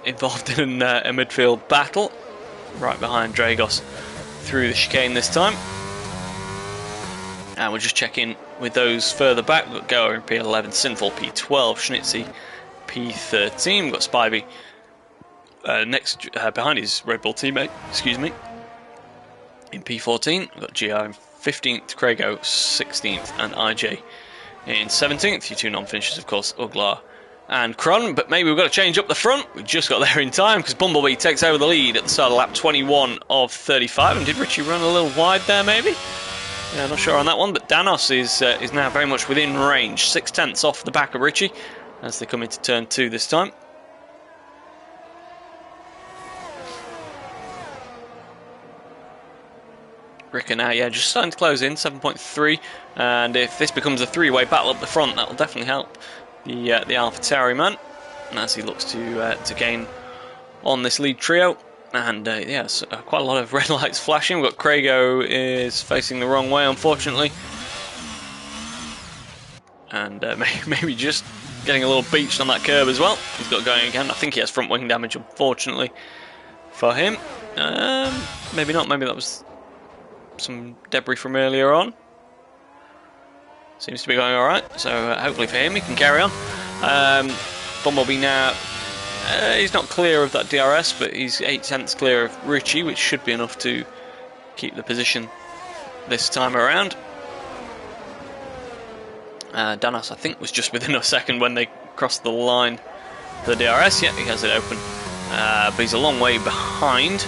involved in a midfield battle, right behind Dragos through the chicane this time. And we'll just check in with those further back. We've got Goa in P11, Sinful P12, Schnitzy P13. We've got Spivey behind his Red Bull teammate, excuse me. In P14, we've got GR in 15th, Craigo 16th, and IJ in 17th. Your two non-finishers, of course, Uglar and Cron, but maybe we've got to change up the front. We just got there in time because Bumblebee takes over the lead at the start of lap 21 of 35. And did Richie run a little wide there, maybe? Yeah, not sure on that one, but Danos is now very much within range. 6/10 off the back of Richie as they come into turn 2 this time. Ricker now, yeah, just starting to close in, 7.3, and if this becomes a three-way battle up the front, that will definitely help the AlphaTauri man, and as he looks to gain on this lead trio. And yeah, so, quite a lot of red lights flashing. We've got Craigo is facing the wrong way, unfortunately, and maybe just getting a little beached on that curb as well. He's got going again. I think he has front wing damage, unfortunately, for him. Maybe not. Maybe that was some debris from earlier on. Seems to be going alright, so hopefully for him he can carry on. Bumblebee now, he's not clear of that DRS, but he's 8/10 clear of Richie, which should be enough to keep the position this time around. Danos, I think, was just within a second when they crossed the line for the DRS. Yeah, he has it open, but he's a long way behind,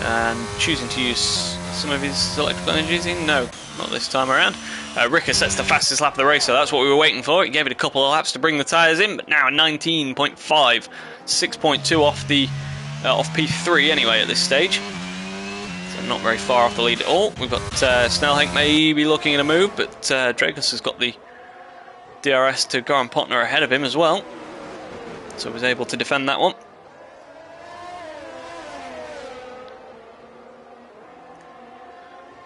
and choosing to use some of his electrical energies in? No, not this time around. Ricker sets the fastest lap of the race, so that's what we were waiting for. He gave it a couple of laps to bring the tyres in, but now 19.5, 6.2 off the off P3 anyway at this stage. So not very far off the lead at all. We've got Snellhank maybe looking at a move, but Dragos has got the DRS to Goran Potner ahead of him as well, so was able to defend that one.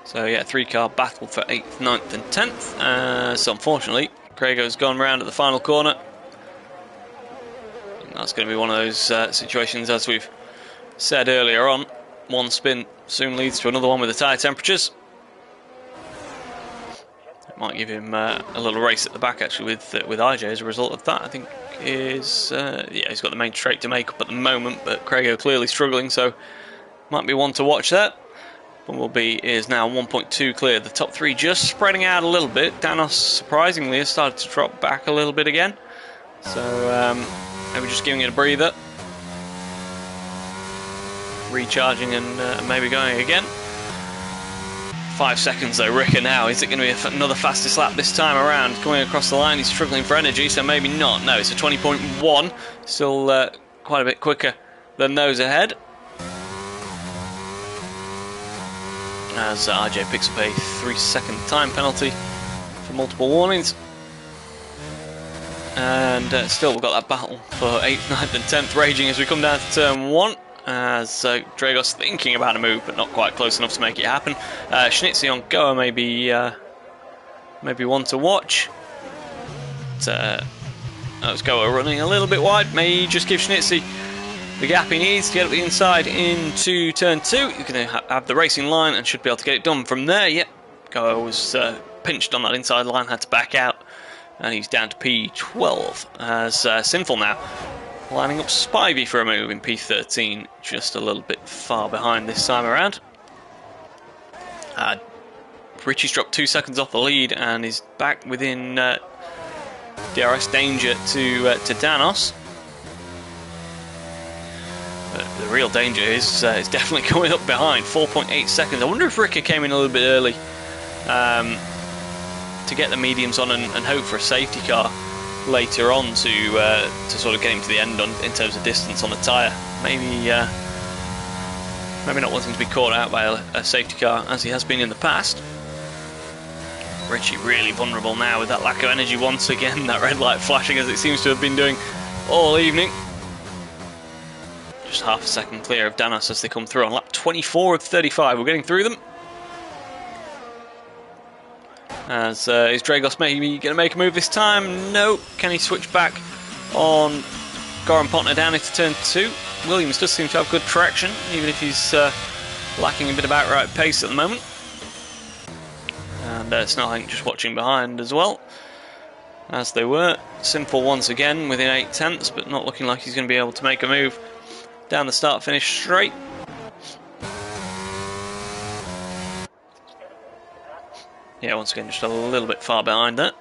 So yeah, 3-car battle for 8th, 9th and 10th. So unfortunately, Craigo's gone round at the final corner. And that's going to be one of those situations, as we've said earlier on. One spin soon leads to another one with the tyre temperatures. It might give him a little race at the back actually with IJ as a result of that. I think is yeah, he's got the main straight to make up at the moment, but Craigo clearly struggling, so might be one to watch there. Bumblebee is now 1.2 clear. The top three just spreading out a little bit. Danos, surprisingly, has started to drop back a little bit again. So maybe just giving it a breather. Recharging and maybe going again. 5 seconds though, Ricker now. Is it going to be another fastest lap this time around? Coming across the line, he's struggling for energy, so maybe not. No, it's a 20.1. Still quite a bit quicker than those ahead. As RJ picks up a 3-second time penalty for multiple warnings. And still we've got that battle for 8th, 9th and 10th raging as we come down to turn 1. As Dragos thinking about a move but not quite close enough to make it happen. Schnitzy on Goa maybe one to watch. That was Goa running a little bit wide. May just give Schnitzy the gap he needs to get up the inside into turn 2. You're going to have the racing line and should be able to get it done from there. Yep, Goa was pinched on that inside line, had to back out, and he's down to P12 as Sinful now lining up Spivey for a move in P13, just a little bit far behind this time around. Richie's dropped 2 seconds off the lead and is back within DRS danger to Danos. The real danger is definitely going up behind, 4.8 seconds. I wonder if Ricker came in a little bit early to get the mediums on and hope for a safety car later on to sort of get him to the end in terms of distance on the tyre. Maybe not wanting to be caught out by a safety car as he has been in the past. Richie really vulnerable now with that lack of energy once again, that red light flashing as it seems to have been doing all evening. Just half a second clear of Danos as they come through on lap 24 of 35. We're getting through them. As is Dragos maybe going to make a move this time? No. Can he switch back on Goran Potner down into turn 2? Williams does seem to have good traction, even if he's lacking a bit of outright pace at the moment. And Snellhank just watching behind as well, as they were. Sinful once again within 8/10, but not looking like he's going to be able to make a move down the start finish straight. Yeah, once again, just a little bit far behind that.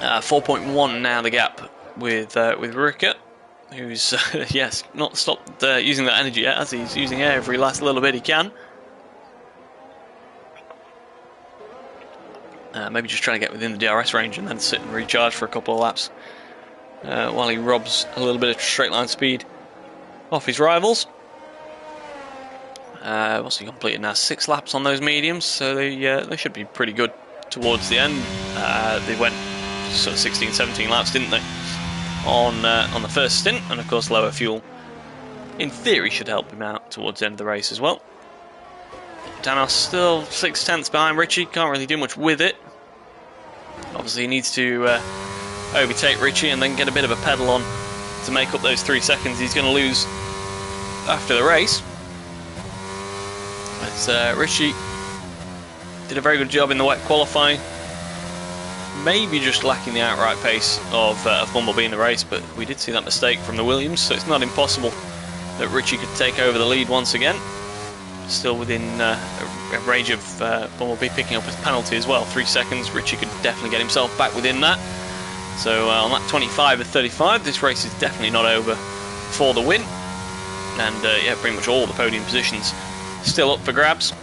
4.1 now the gap with Rika, who's yes, not stopped using that energy yet, as he's using every last little bit he can. Maybe just trying to get within the DRS range and then sit and recharge for a couple of laps while he robs a little bit of straight line speed off his rivals. What's he completed now? 6 laps on those mediums, so they should be pretty good towards the end. They went sort of 16, 17 laps, didn't they, on the first stint, and of course lower fuel in theory should help him out towards the end of the race as well. Danos still 6/10 behind Richie, can't really do much with it. Obviously he needs to overtake Richie and then get a bit of a pedal on to make up those 3 seconds he's going to lose after the race. As Richie did a very good job in the wet qualifying, maybe just lacking the outright pace of Bumblebee in the race, but we did see that mistake from the Williams, so it's not impossible that Richie could take over the lead once again. Still within a range of Bumblebee picking up his penalty as well. 3 seconds, Richie could definitely get himself back within that. So on that 25 of 35, this race is definitely not over for the win. And yeah, pretty much all the podium positions still up for grabs.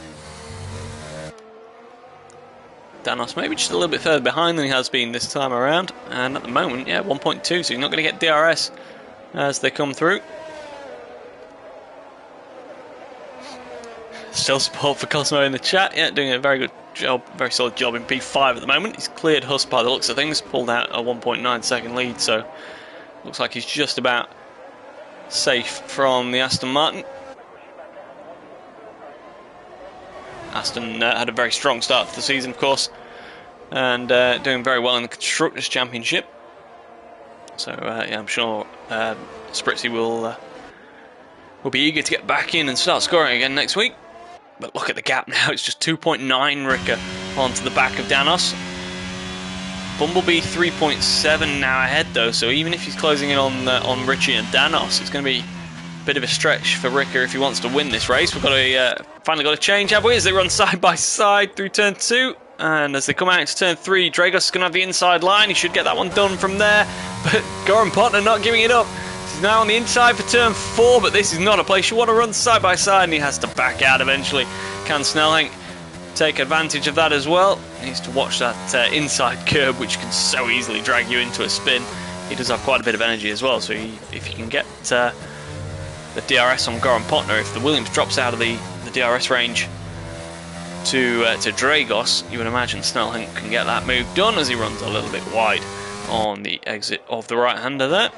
Danos maybe just a little bit further behind than he has been this time around. And at the moment, yeah, 1.2, so he's not going to get DRS as they come through. Still support for Cosmo in the chat. Yeah, doing a very good job, very solid job in P5 at the moment. He's cleared Huss by the looks of things, pulled out a 1.9 second lead, so looks like he's just about safe from the Aston Martin. Aston had a very strong start to the season, of course, and doing very well in the Constructors' Championship. So yeah, I'm sure Spritzy will be eager to get back in and start scoring again next week. But look at the gap now, it's just 2.9 Rika onto the back of Danos. Bumblebee 3.7 now ahead though, so even if he's closing in on Richie and Danos, it's going to be a bit of a stretch for Rika if he wants to win this race. We've got to finally got a change, have we, as they run side by side through turn 2. And as they come out into turn 3, Dragos is going to have the inside line. He should get that one done from there. But Goran Partner not giving it up. He's now on the inside for turn 4, but this is not a place you want to run side by side, and he has to back out eventually. Can Snelling take advantage of that as well? He needs to watch that inside curb, which can so easily drag you into a spin. He does have quite a bit of energy as well, so if you can get the DRS on Goran Partner, if the Williams drops out of the DRS range to Dragos, you would imagine Snelling can get that move done as he runs a little bit wide on the exit of the right-hander there.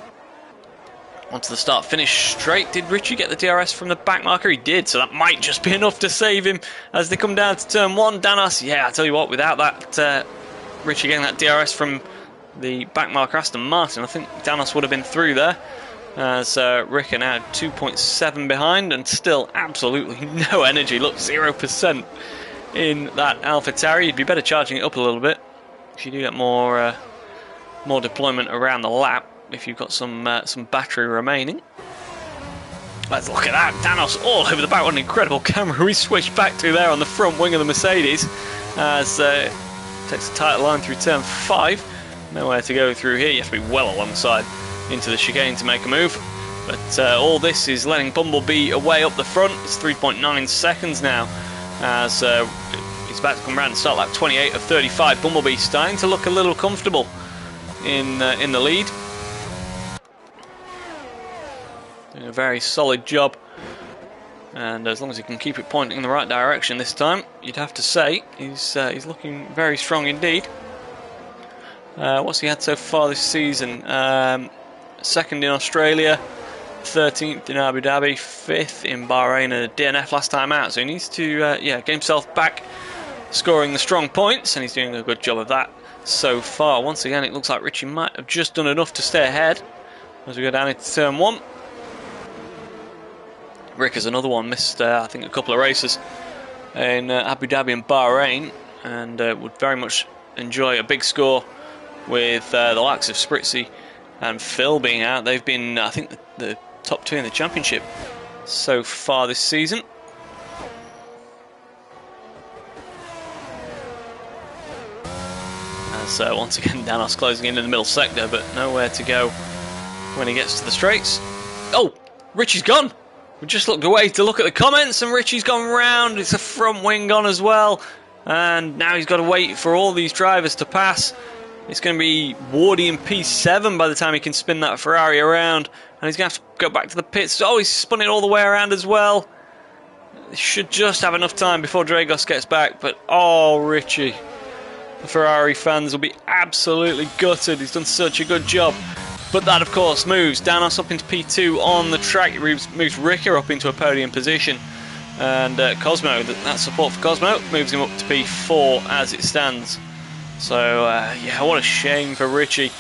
Onto the start-finish straight. Did Richie get the DRS from the back marker? He did, so that might just be enough to save him as they come down to turn 1. Danos, yeah, I tell you what, without that Richie getting that DRS from the back marker Aston Martin, I think Danos would have been through there. As Rika now 2.7 behind and still absolutely no energy. Look, 0% in that AlphaTauri. You'd be better charging it up a little bit if you do get more deployment around the lap, if you've got some battery remaining. Let's look at that. Danos all over the back. What an incredible camera we switched back to there on the front wing of the Mercedes as takes a tight line through turn 5. Nowhere to go through here. You have to be well alongside into the chicane to make a move. But all this is letting Bumblebee away up the front. It's 3.9 seconds now as he's about to come around and start lap 28 of 35. Bumblebee starting to look a little comfortable in the lead. Doing a very solid job, and as long as he can keep it pointing in the right direction this time, you'd have to say he's looking very strong indeed. What's he had so far this season? 2nd in Australia, 13th in Abu Dhabi, 5th in Bahrain, and a DNF last time out. So he needs to get himself back scoring the strong points, and he's doing a good job of that so far. Once again, it looks like Richie might have just done enough to stay ahead as we go down into turn 1. Rick is another one, missed I think a couple of races in Abu Dhabi and Bahrain, and would very much enjoy a big score with the likes of Spritzy and Phil being out. They've been, I think, the top 2 in the championship so far this season. As once again Danos closing in the middle sector, but nowhere to go when he gets to the straights. Oh, Richie's gone. We just looked away to look at the comments, and Richie's gone round. It's a front wing gone as well, and now he's got to wait for all these drivers to pass. It's going to be Wardy in P7 by the time he can spin that Ferrari around, and he's going to have to go back to the pits. Oh, he's spun it all the way around as well. He should just have enough time before Dragos gets back, but oh, Richie. The Ferrari fans will be absolutely gutted. He's done such a good job. But that, of course, moves Danos up into P2 on the track. It moves Ricker up into a podium position. And Cosmo, that support for Cosmo, moves him up to P4 as it stands. So, yeah, what a shame for Richie.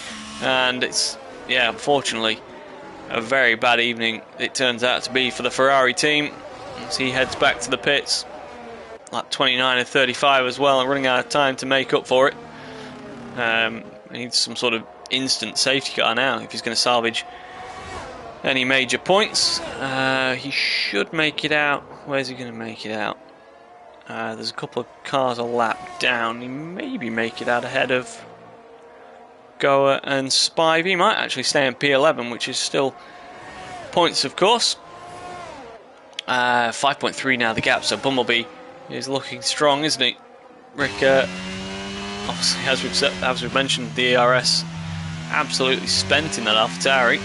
And it's, yeah, unfortunately, a very bad evening it turns out to be for the Ferrari team as he heads back to the pits. Lap 29 and 35 as well, and running out of time to make up for it. He needs some sort of instant safety car now if he's going to salvage any major points. He should make it out. Where's he going to make it out? There's a couple of cars a lap down. He maybe make it out ahead of Goa and Spivey. He might actually stay in P11, which is still points, of course. 5.3 now the gap, so Bumblebee is looking strong, isn't he? Rick, obviously, as we've mentioned, the ERS absolutely spent in that AlphaTauri.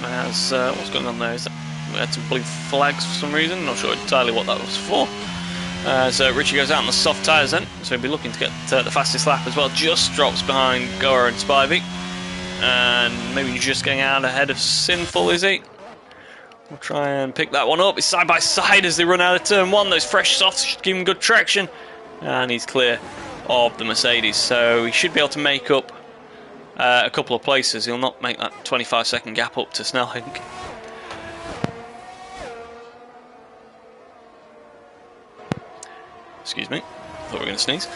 As what's going on there? Is that we had some blue flags for some reason? Not sure entirely what that was for. So Richie goes out on the soft tyres then, so he'll be looking to get the fastest lap as well. Just drops behind Goa and Spivey, and maybe just getting out ahead of Sinful, is he? We'll try and pick that one up. It's side by side as they run out of turn 1. Those fresh softs should give him good traction. And he's clear of the Mercedes. So he should be able to make up a couple of places. He'll not make that 25-second gap up to Snelling. Excuse me. Thought we were going to sneeze.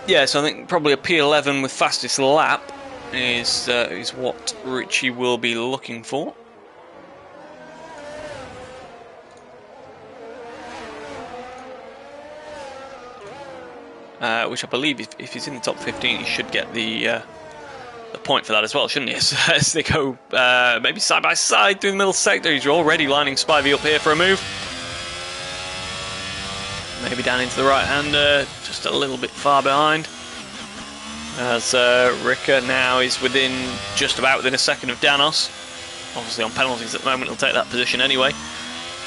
Yeah, so I think probably a P11 with fastest lap is what Richie will be looking for. Which I believe, if he's in the top 15, he should get the point for that as well, shouldn't he? As they go maybe side by side through the middle sector. He's already lining Spivey up here for a move. Maybe down into the right-hander, just a little bit far behind. As Ricker now is just about within a second of Danos. Obviously on penalties at the moment, he'll take that position anyway.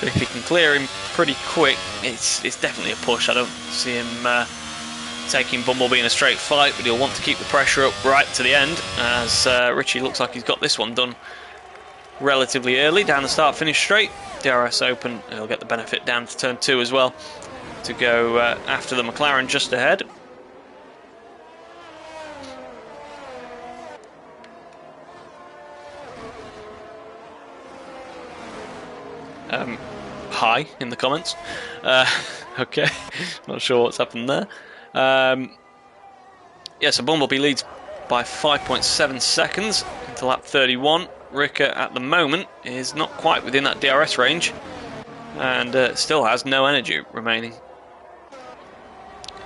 But if he can clear him pretty quick, it's definitely a push. I don't see him taking Bumblebee in a straight fight, but he'll want to keep the pressure up right to the end, as Richie looks like he's got this one done relatively early, down the start-finish straight. DRS open, he'll get the benefit down to turn 2 as well, to go after the McLaren just ahead. Hi in the comments. Okay, not sure what's happened there. Yeah, so Bumblebee leads by 5.7 seconds into lap 31. Ricker at the moment is not quite within that DRS range and still has no energy remaining.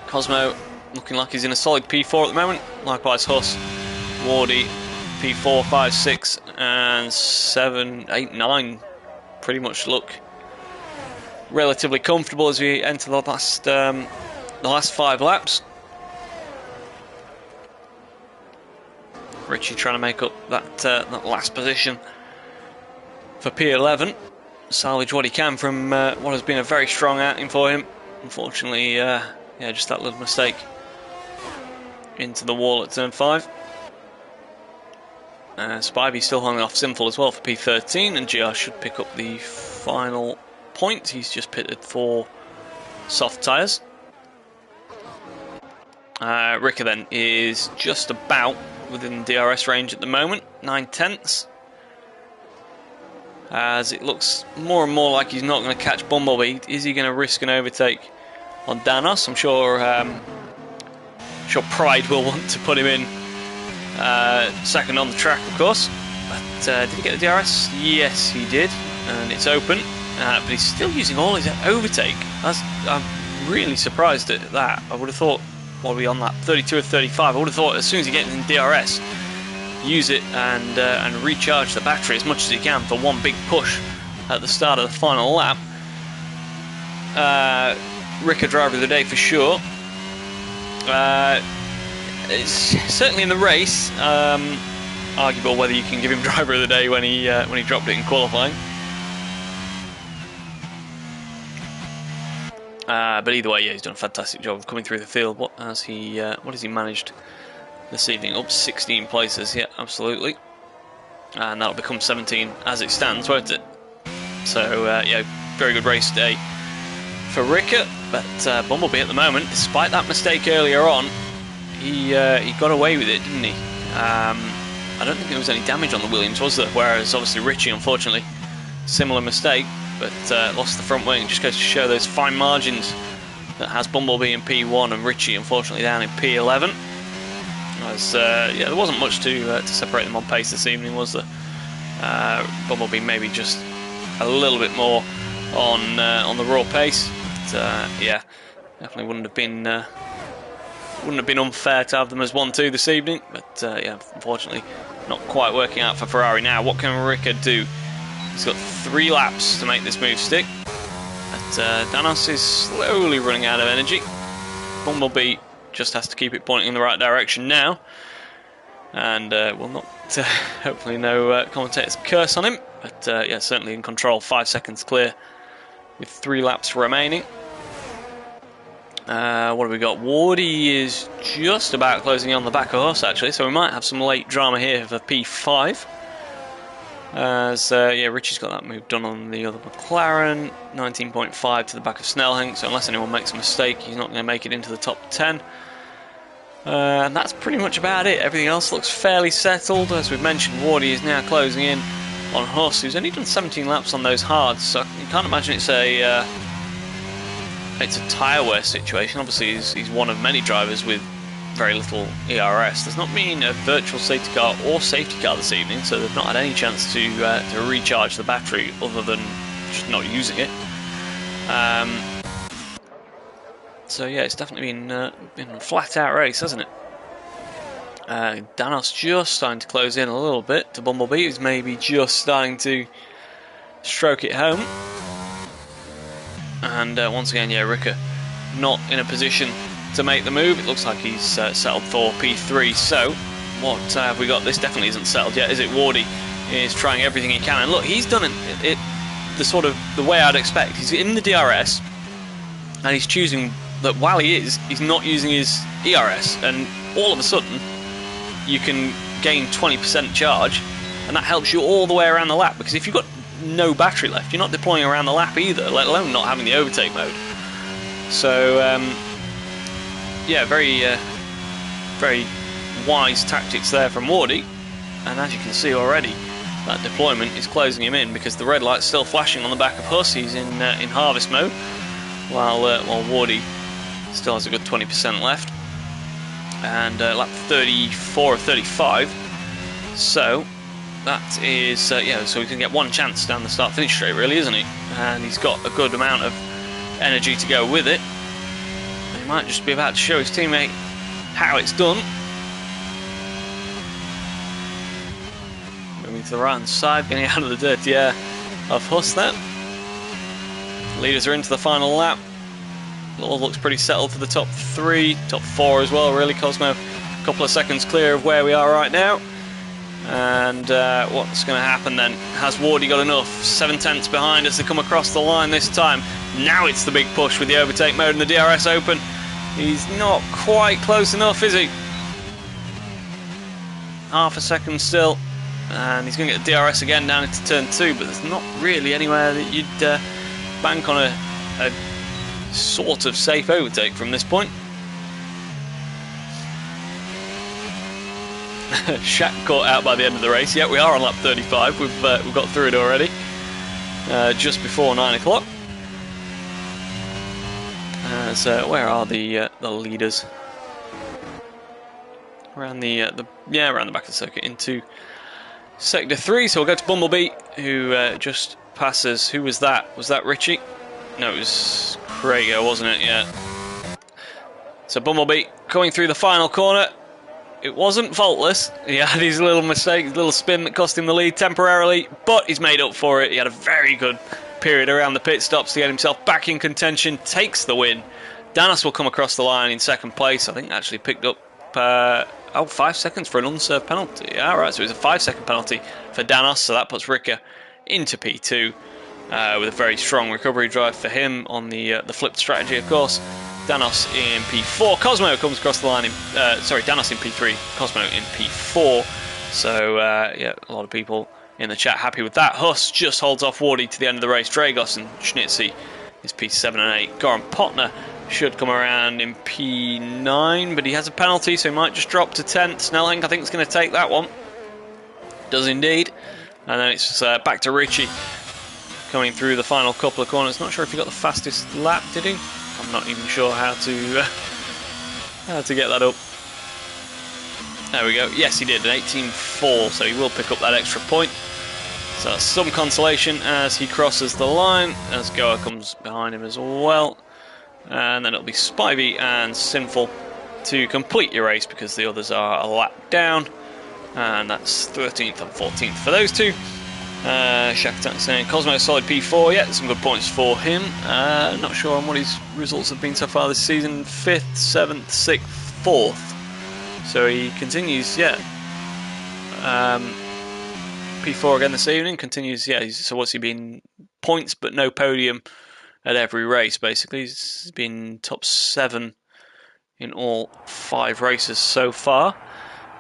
Cosmo looking like he's in a solid P4 at the moment. Likewise Huss, Wardy, P4, 5, 6 and 7, 8, 9 pretty much look relatively comfortable as we enter the last 5 laps. Richie trying to make up that last position for P11, salvage what he can from what has been a very strong outing for him. Unfortunately, yeah, just that little mistake into the wall at turn 5. Spivey still hung off Sinful as well for P13, and GR should pick up the final point. He's just pitted for soft tyres. Ricker then is just about within DRS range at the moment, 9/10, as it looks more and more like he's not going to catch Bumblebee. Is he going to risk an overtake on Danos? I'm sure pride will want to put him in second on the track, of course. But did he get the DRS? Yes, he did, and it's open. But he's still using all his overtake. I'm really surprised at that. I would have thought, what are we on that? 32 or 35. I would have thought as soon as he gets in DRS, use it and recharge the battery as much as he can for one big push at the start of the final lap. Ricca driver of the day for sure. It's certainly in the race. Arguable whether you can give him driver of the day when he dropped it in qualifying. But either way, yeah, he's done a fantastic job of coming through the field. What has he managed this evening? Up 16 places, yeah, absolutely. And that'll become 17 as it stands, won't it? So yeah, very good race day for Ricca. But Bumblebee at the moment, despite that mistake earlier on, he got away with it, didn't he? I don't think there was any damage on the Williams, was there? Whereas obviously Richie, unfortunately, similar mistake, but lost the front wing. Just goes to show those fine margins that has Bumblebee in P1 and Richie, unfortunately, down in P11. As yeah, there wasn't much to separate them on pace this evening, was there? Bumblebee maybe just a little bit more on the raw pace. But, yeah, definitely wouldn't have been unfair to have them as 1-2 this evening. But yeah, unfortunately, not quite working out for Ferrari now. What can Ricca do? He's got 3 laps to make this move stick. But Danos is slowly running out of energy. Bumblebee just has to keep it pointing in the right direction now. And will not, hopefully no commentators curse on him. But yeah, certainly in control, 5 seconds clear with 3 laps remaining. What have we got? Wardy is just about closing in on the back of us, actually, so we might have some late drama here for P5. As yeah, Richie's got that move done on the other McLaren, 19.5 to the back of Snellhank, so unless anyone makes a mistake, he's not going to make it into the top 10. And that's pretty much about it. Everything else looks fairly settled. As we've mentioned, Wardy is now closing in on Huss, who's only done 17 laps on those hards, so you can't imagine it's a tyre wear situation. Obviously, he's one of many drivers with very little ERS. There's not been a virtual safety car or safety car this evening, so they've not had any chance to recharge the battery other than just not using it. So yeah, it's definitely been a flat-out race, hasn't it? Danos just starting to close in a little bit to Bumblebee, who's maybe just starting to stroke it home. And once again, yeah, Ricca not in a position to make the move. It looks like he's settled for P3. So what have we got? This definitely isn't settled yet, is it? Wardy is trying everything he can, and look, he's done it the way I'd expect. He's in the DRS, and he's choosing that while he's not using his ERS, and all of a sudden you can gain 20% charge, and that helps you all the way around the lap, because if you've got no battery left, you're not deploying around the lap either, let alone not having the overtake mode. So yeah, very wise tactics there from Wardy, and as you can see already, that deployment is closing him in, because the red light's still flashing on the back of Huss. He's in harvest mode, while Wardy still has a good 20% left, and lap 34 or 35. So that is yeah, so he can get one chance down the start-finish straight, really, isn't he? And he's got a good amount of energy to go with it. He might just be about to show his teammate how it's done. Moving to the right hand side, getting out of the dirty air of Huss there. Leaders are into the final lap. It all looks pretty settled for the top 3, top 4 as well, really. Cosmo a couple of seconds clear of where we are right now. And what's going to happen then? Has Wardy got enough? 7/10 behind as they come across the line this time. Now it's the big push with the overtake mode and the DRS open. He's not quite close enough, is he? Half a second still. And he's going to get the DRS again down into turn 2, but there's not really anywhere that you'd bank on a sort of safe overtake from this point. Shaq caught out by the end of the race. Yeah, we are on lap 35. We've got through it already, just before 9 o'clock. So where are the leaders? around around the back of the circuit into Sector 3. So we'll go to Bumblebee, who just passes. Who was that? Was that Richie? No, it was Krager, wasn't it? Yeah. So Bumblebee going through the final corner. It wasn't faultless. He had his little mistake, his little spin that cost him the lead temporarily, but he's made up for it. He had a very good period around the pit stops to get himself back in contention, takes the win. Danos will come across the line in second place. I think actually picked up 5 seconds for an unserved penalty. Yeah, right, so it was a 5-second penalty for Danos, so that puts Ricker into P2 with a very strong recovery drive for him on the flipped strategy, of course. Danos in P4. Cosmo comes across the line in... Danos in P3. Cosmo in P4. So, yeah, a lot of people in the chat happy with that. Huss just holds off Wardy to the end of the race. Dragos and Schnitzy is P7 and 8. Goran Potner should come around in P9, but he has a penalty, so he might just drop to 10th. Snellink, I think, is going to take that one. Does indeed. And then it's back to Richie coming through the final couple of corners. Not sure if he got the fastest lap, did he? I'm not even sure how to get that up. There we go. Yes, he did, an 18.4, so he will pick up that extra point. So that's some consolation as he crosses the line, as Goa comes behind him as well. And then it'll be Spivey and Sinful to complete your race because the others are a lap down. And that's 13th and 14th for those two. Shakatak saying Cosmo solid P4, yeah, some good points for him. Not sure on what his results have been so far this season. 5th, 7th, 6th, 4th. So he continues, yeah. P4 again this evening, continues, yeah. So what's he been? Points but no podium at every race, basically. He's been top 7 in all 5 races so far.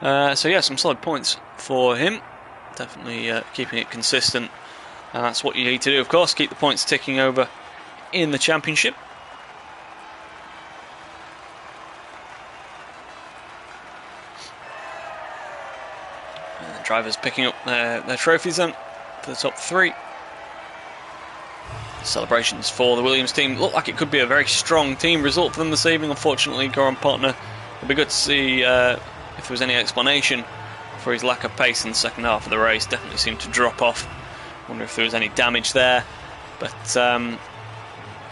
So yeah, some solid points for him. Definitely keeping it consistent, and that's what you need to do, of course, keep the points ticking over in the championship. And the drivers picking up their trophies then for the top 3. Celebrations for the Williams team. Look like it could be a very strong team result for them this evening. Unfortunately, Goran Potner, it'd be good to see if there was any explanation for his lack of pace in the second half of the race. Definitely seemed to drop off. Wonder if there was any damage there. But yeah,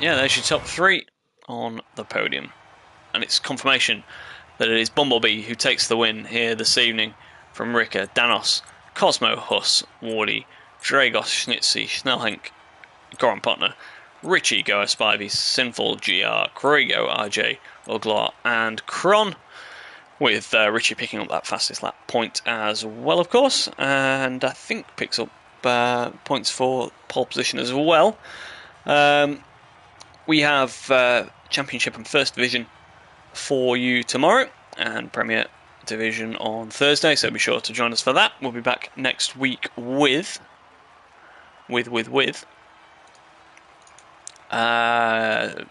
there's your top 3 on the podium. And it's confirmation that it is Bumblebee who takes the win here this evening from Ricker, Danos, Cosmo, Huss, Wardy, Dragos, Schnitzy, Snellhenk, Goran Potner, Richie, Goa, Spivey, Sinful, GR, Krego, RJ, Uglar, and Kron. With Richie picking up that fastest lap point as well, of course, and I think picks up points for pole position as well. We have Championship and First Division for you tomorrow, and Premier Division on Thursday, so be sure to join us for that. We'll be back next week with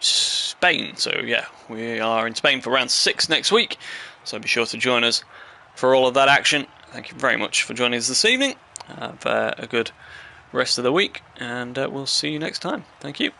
Spain. So yeah, we are in Spain for round 6 next week. So be sure to join us for all of that action. Thank you very much for joining us this evening. Have a good rest of the week, and we'll see you next time. Thank you.